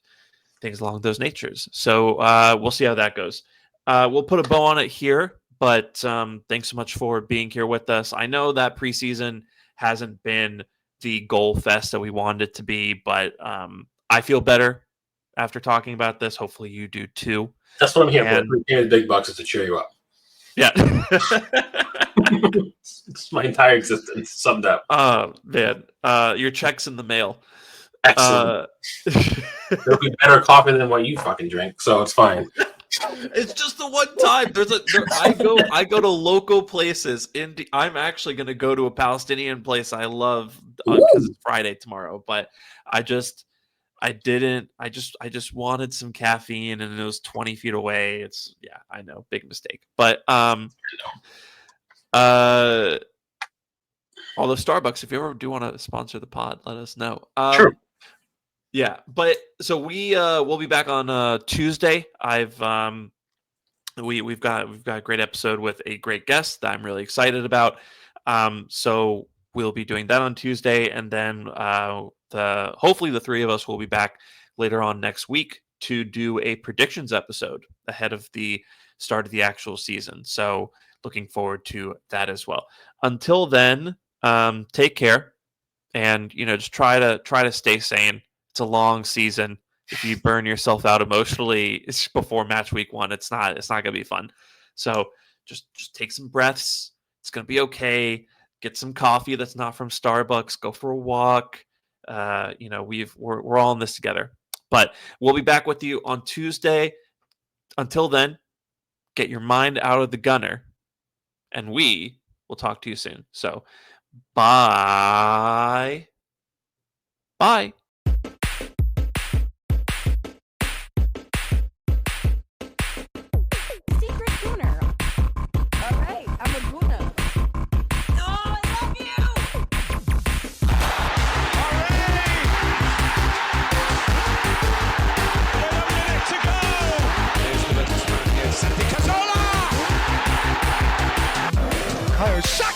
things along those natures. So we'll see how that goes. We'll put a bow on it here, but thanks so much for being here with us. I know that preseason hasn't been the goal fest that we wanted it to be, but I feel better after talking about this. Hopefully you do too. That's what I'm here for. The big bucks is to cheer you up. Yeah. It's my entire existence summed up. Oh, man. Your check's in the mail. Excellent. There'll be better coffee than what you fucking drink, so it's fine. It's just the one time. I go to local places. I'm actually going to go to a Palestinian place I love because it's Friday tomorrow. But I just wanted some caffeine, and it was 20 feet away. I know, big mistake. But although Starbucks, if you ever do want to sponsor the pod, let us know. Sure. Yeah, but so we'll be back on Tuesday. We've got a great episode with a great guest that I'm really excited about. So we'll be doing that on Tuesday, and then hopefully the three of us will be back later on next week to do a predictions episode ahead of the start of the actual season. So looking forward to that as well. Until then, take care, and just try to stay sane. It's a long season. If you burn yourself out emotionally before match week 1, it's not going to be fun. So just take some breaths. It's going to be okay. Get some coffee that's not from Starbucks. Go for a walk. We're all in this together. But we'll be back with you on Tuesday. Until then, get your mind out of the gunner, and we will talk to you soon. So, bye. Bye. Shot!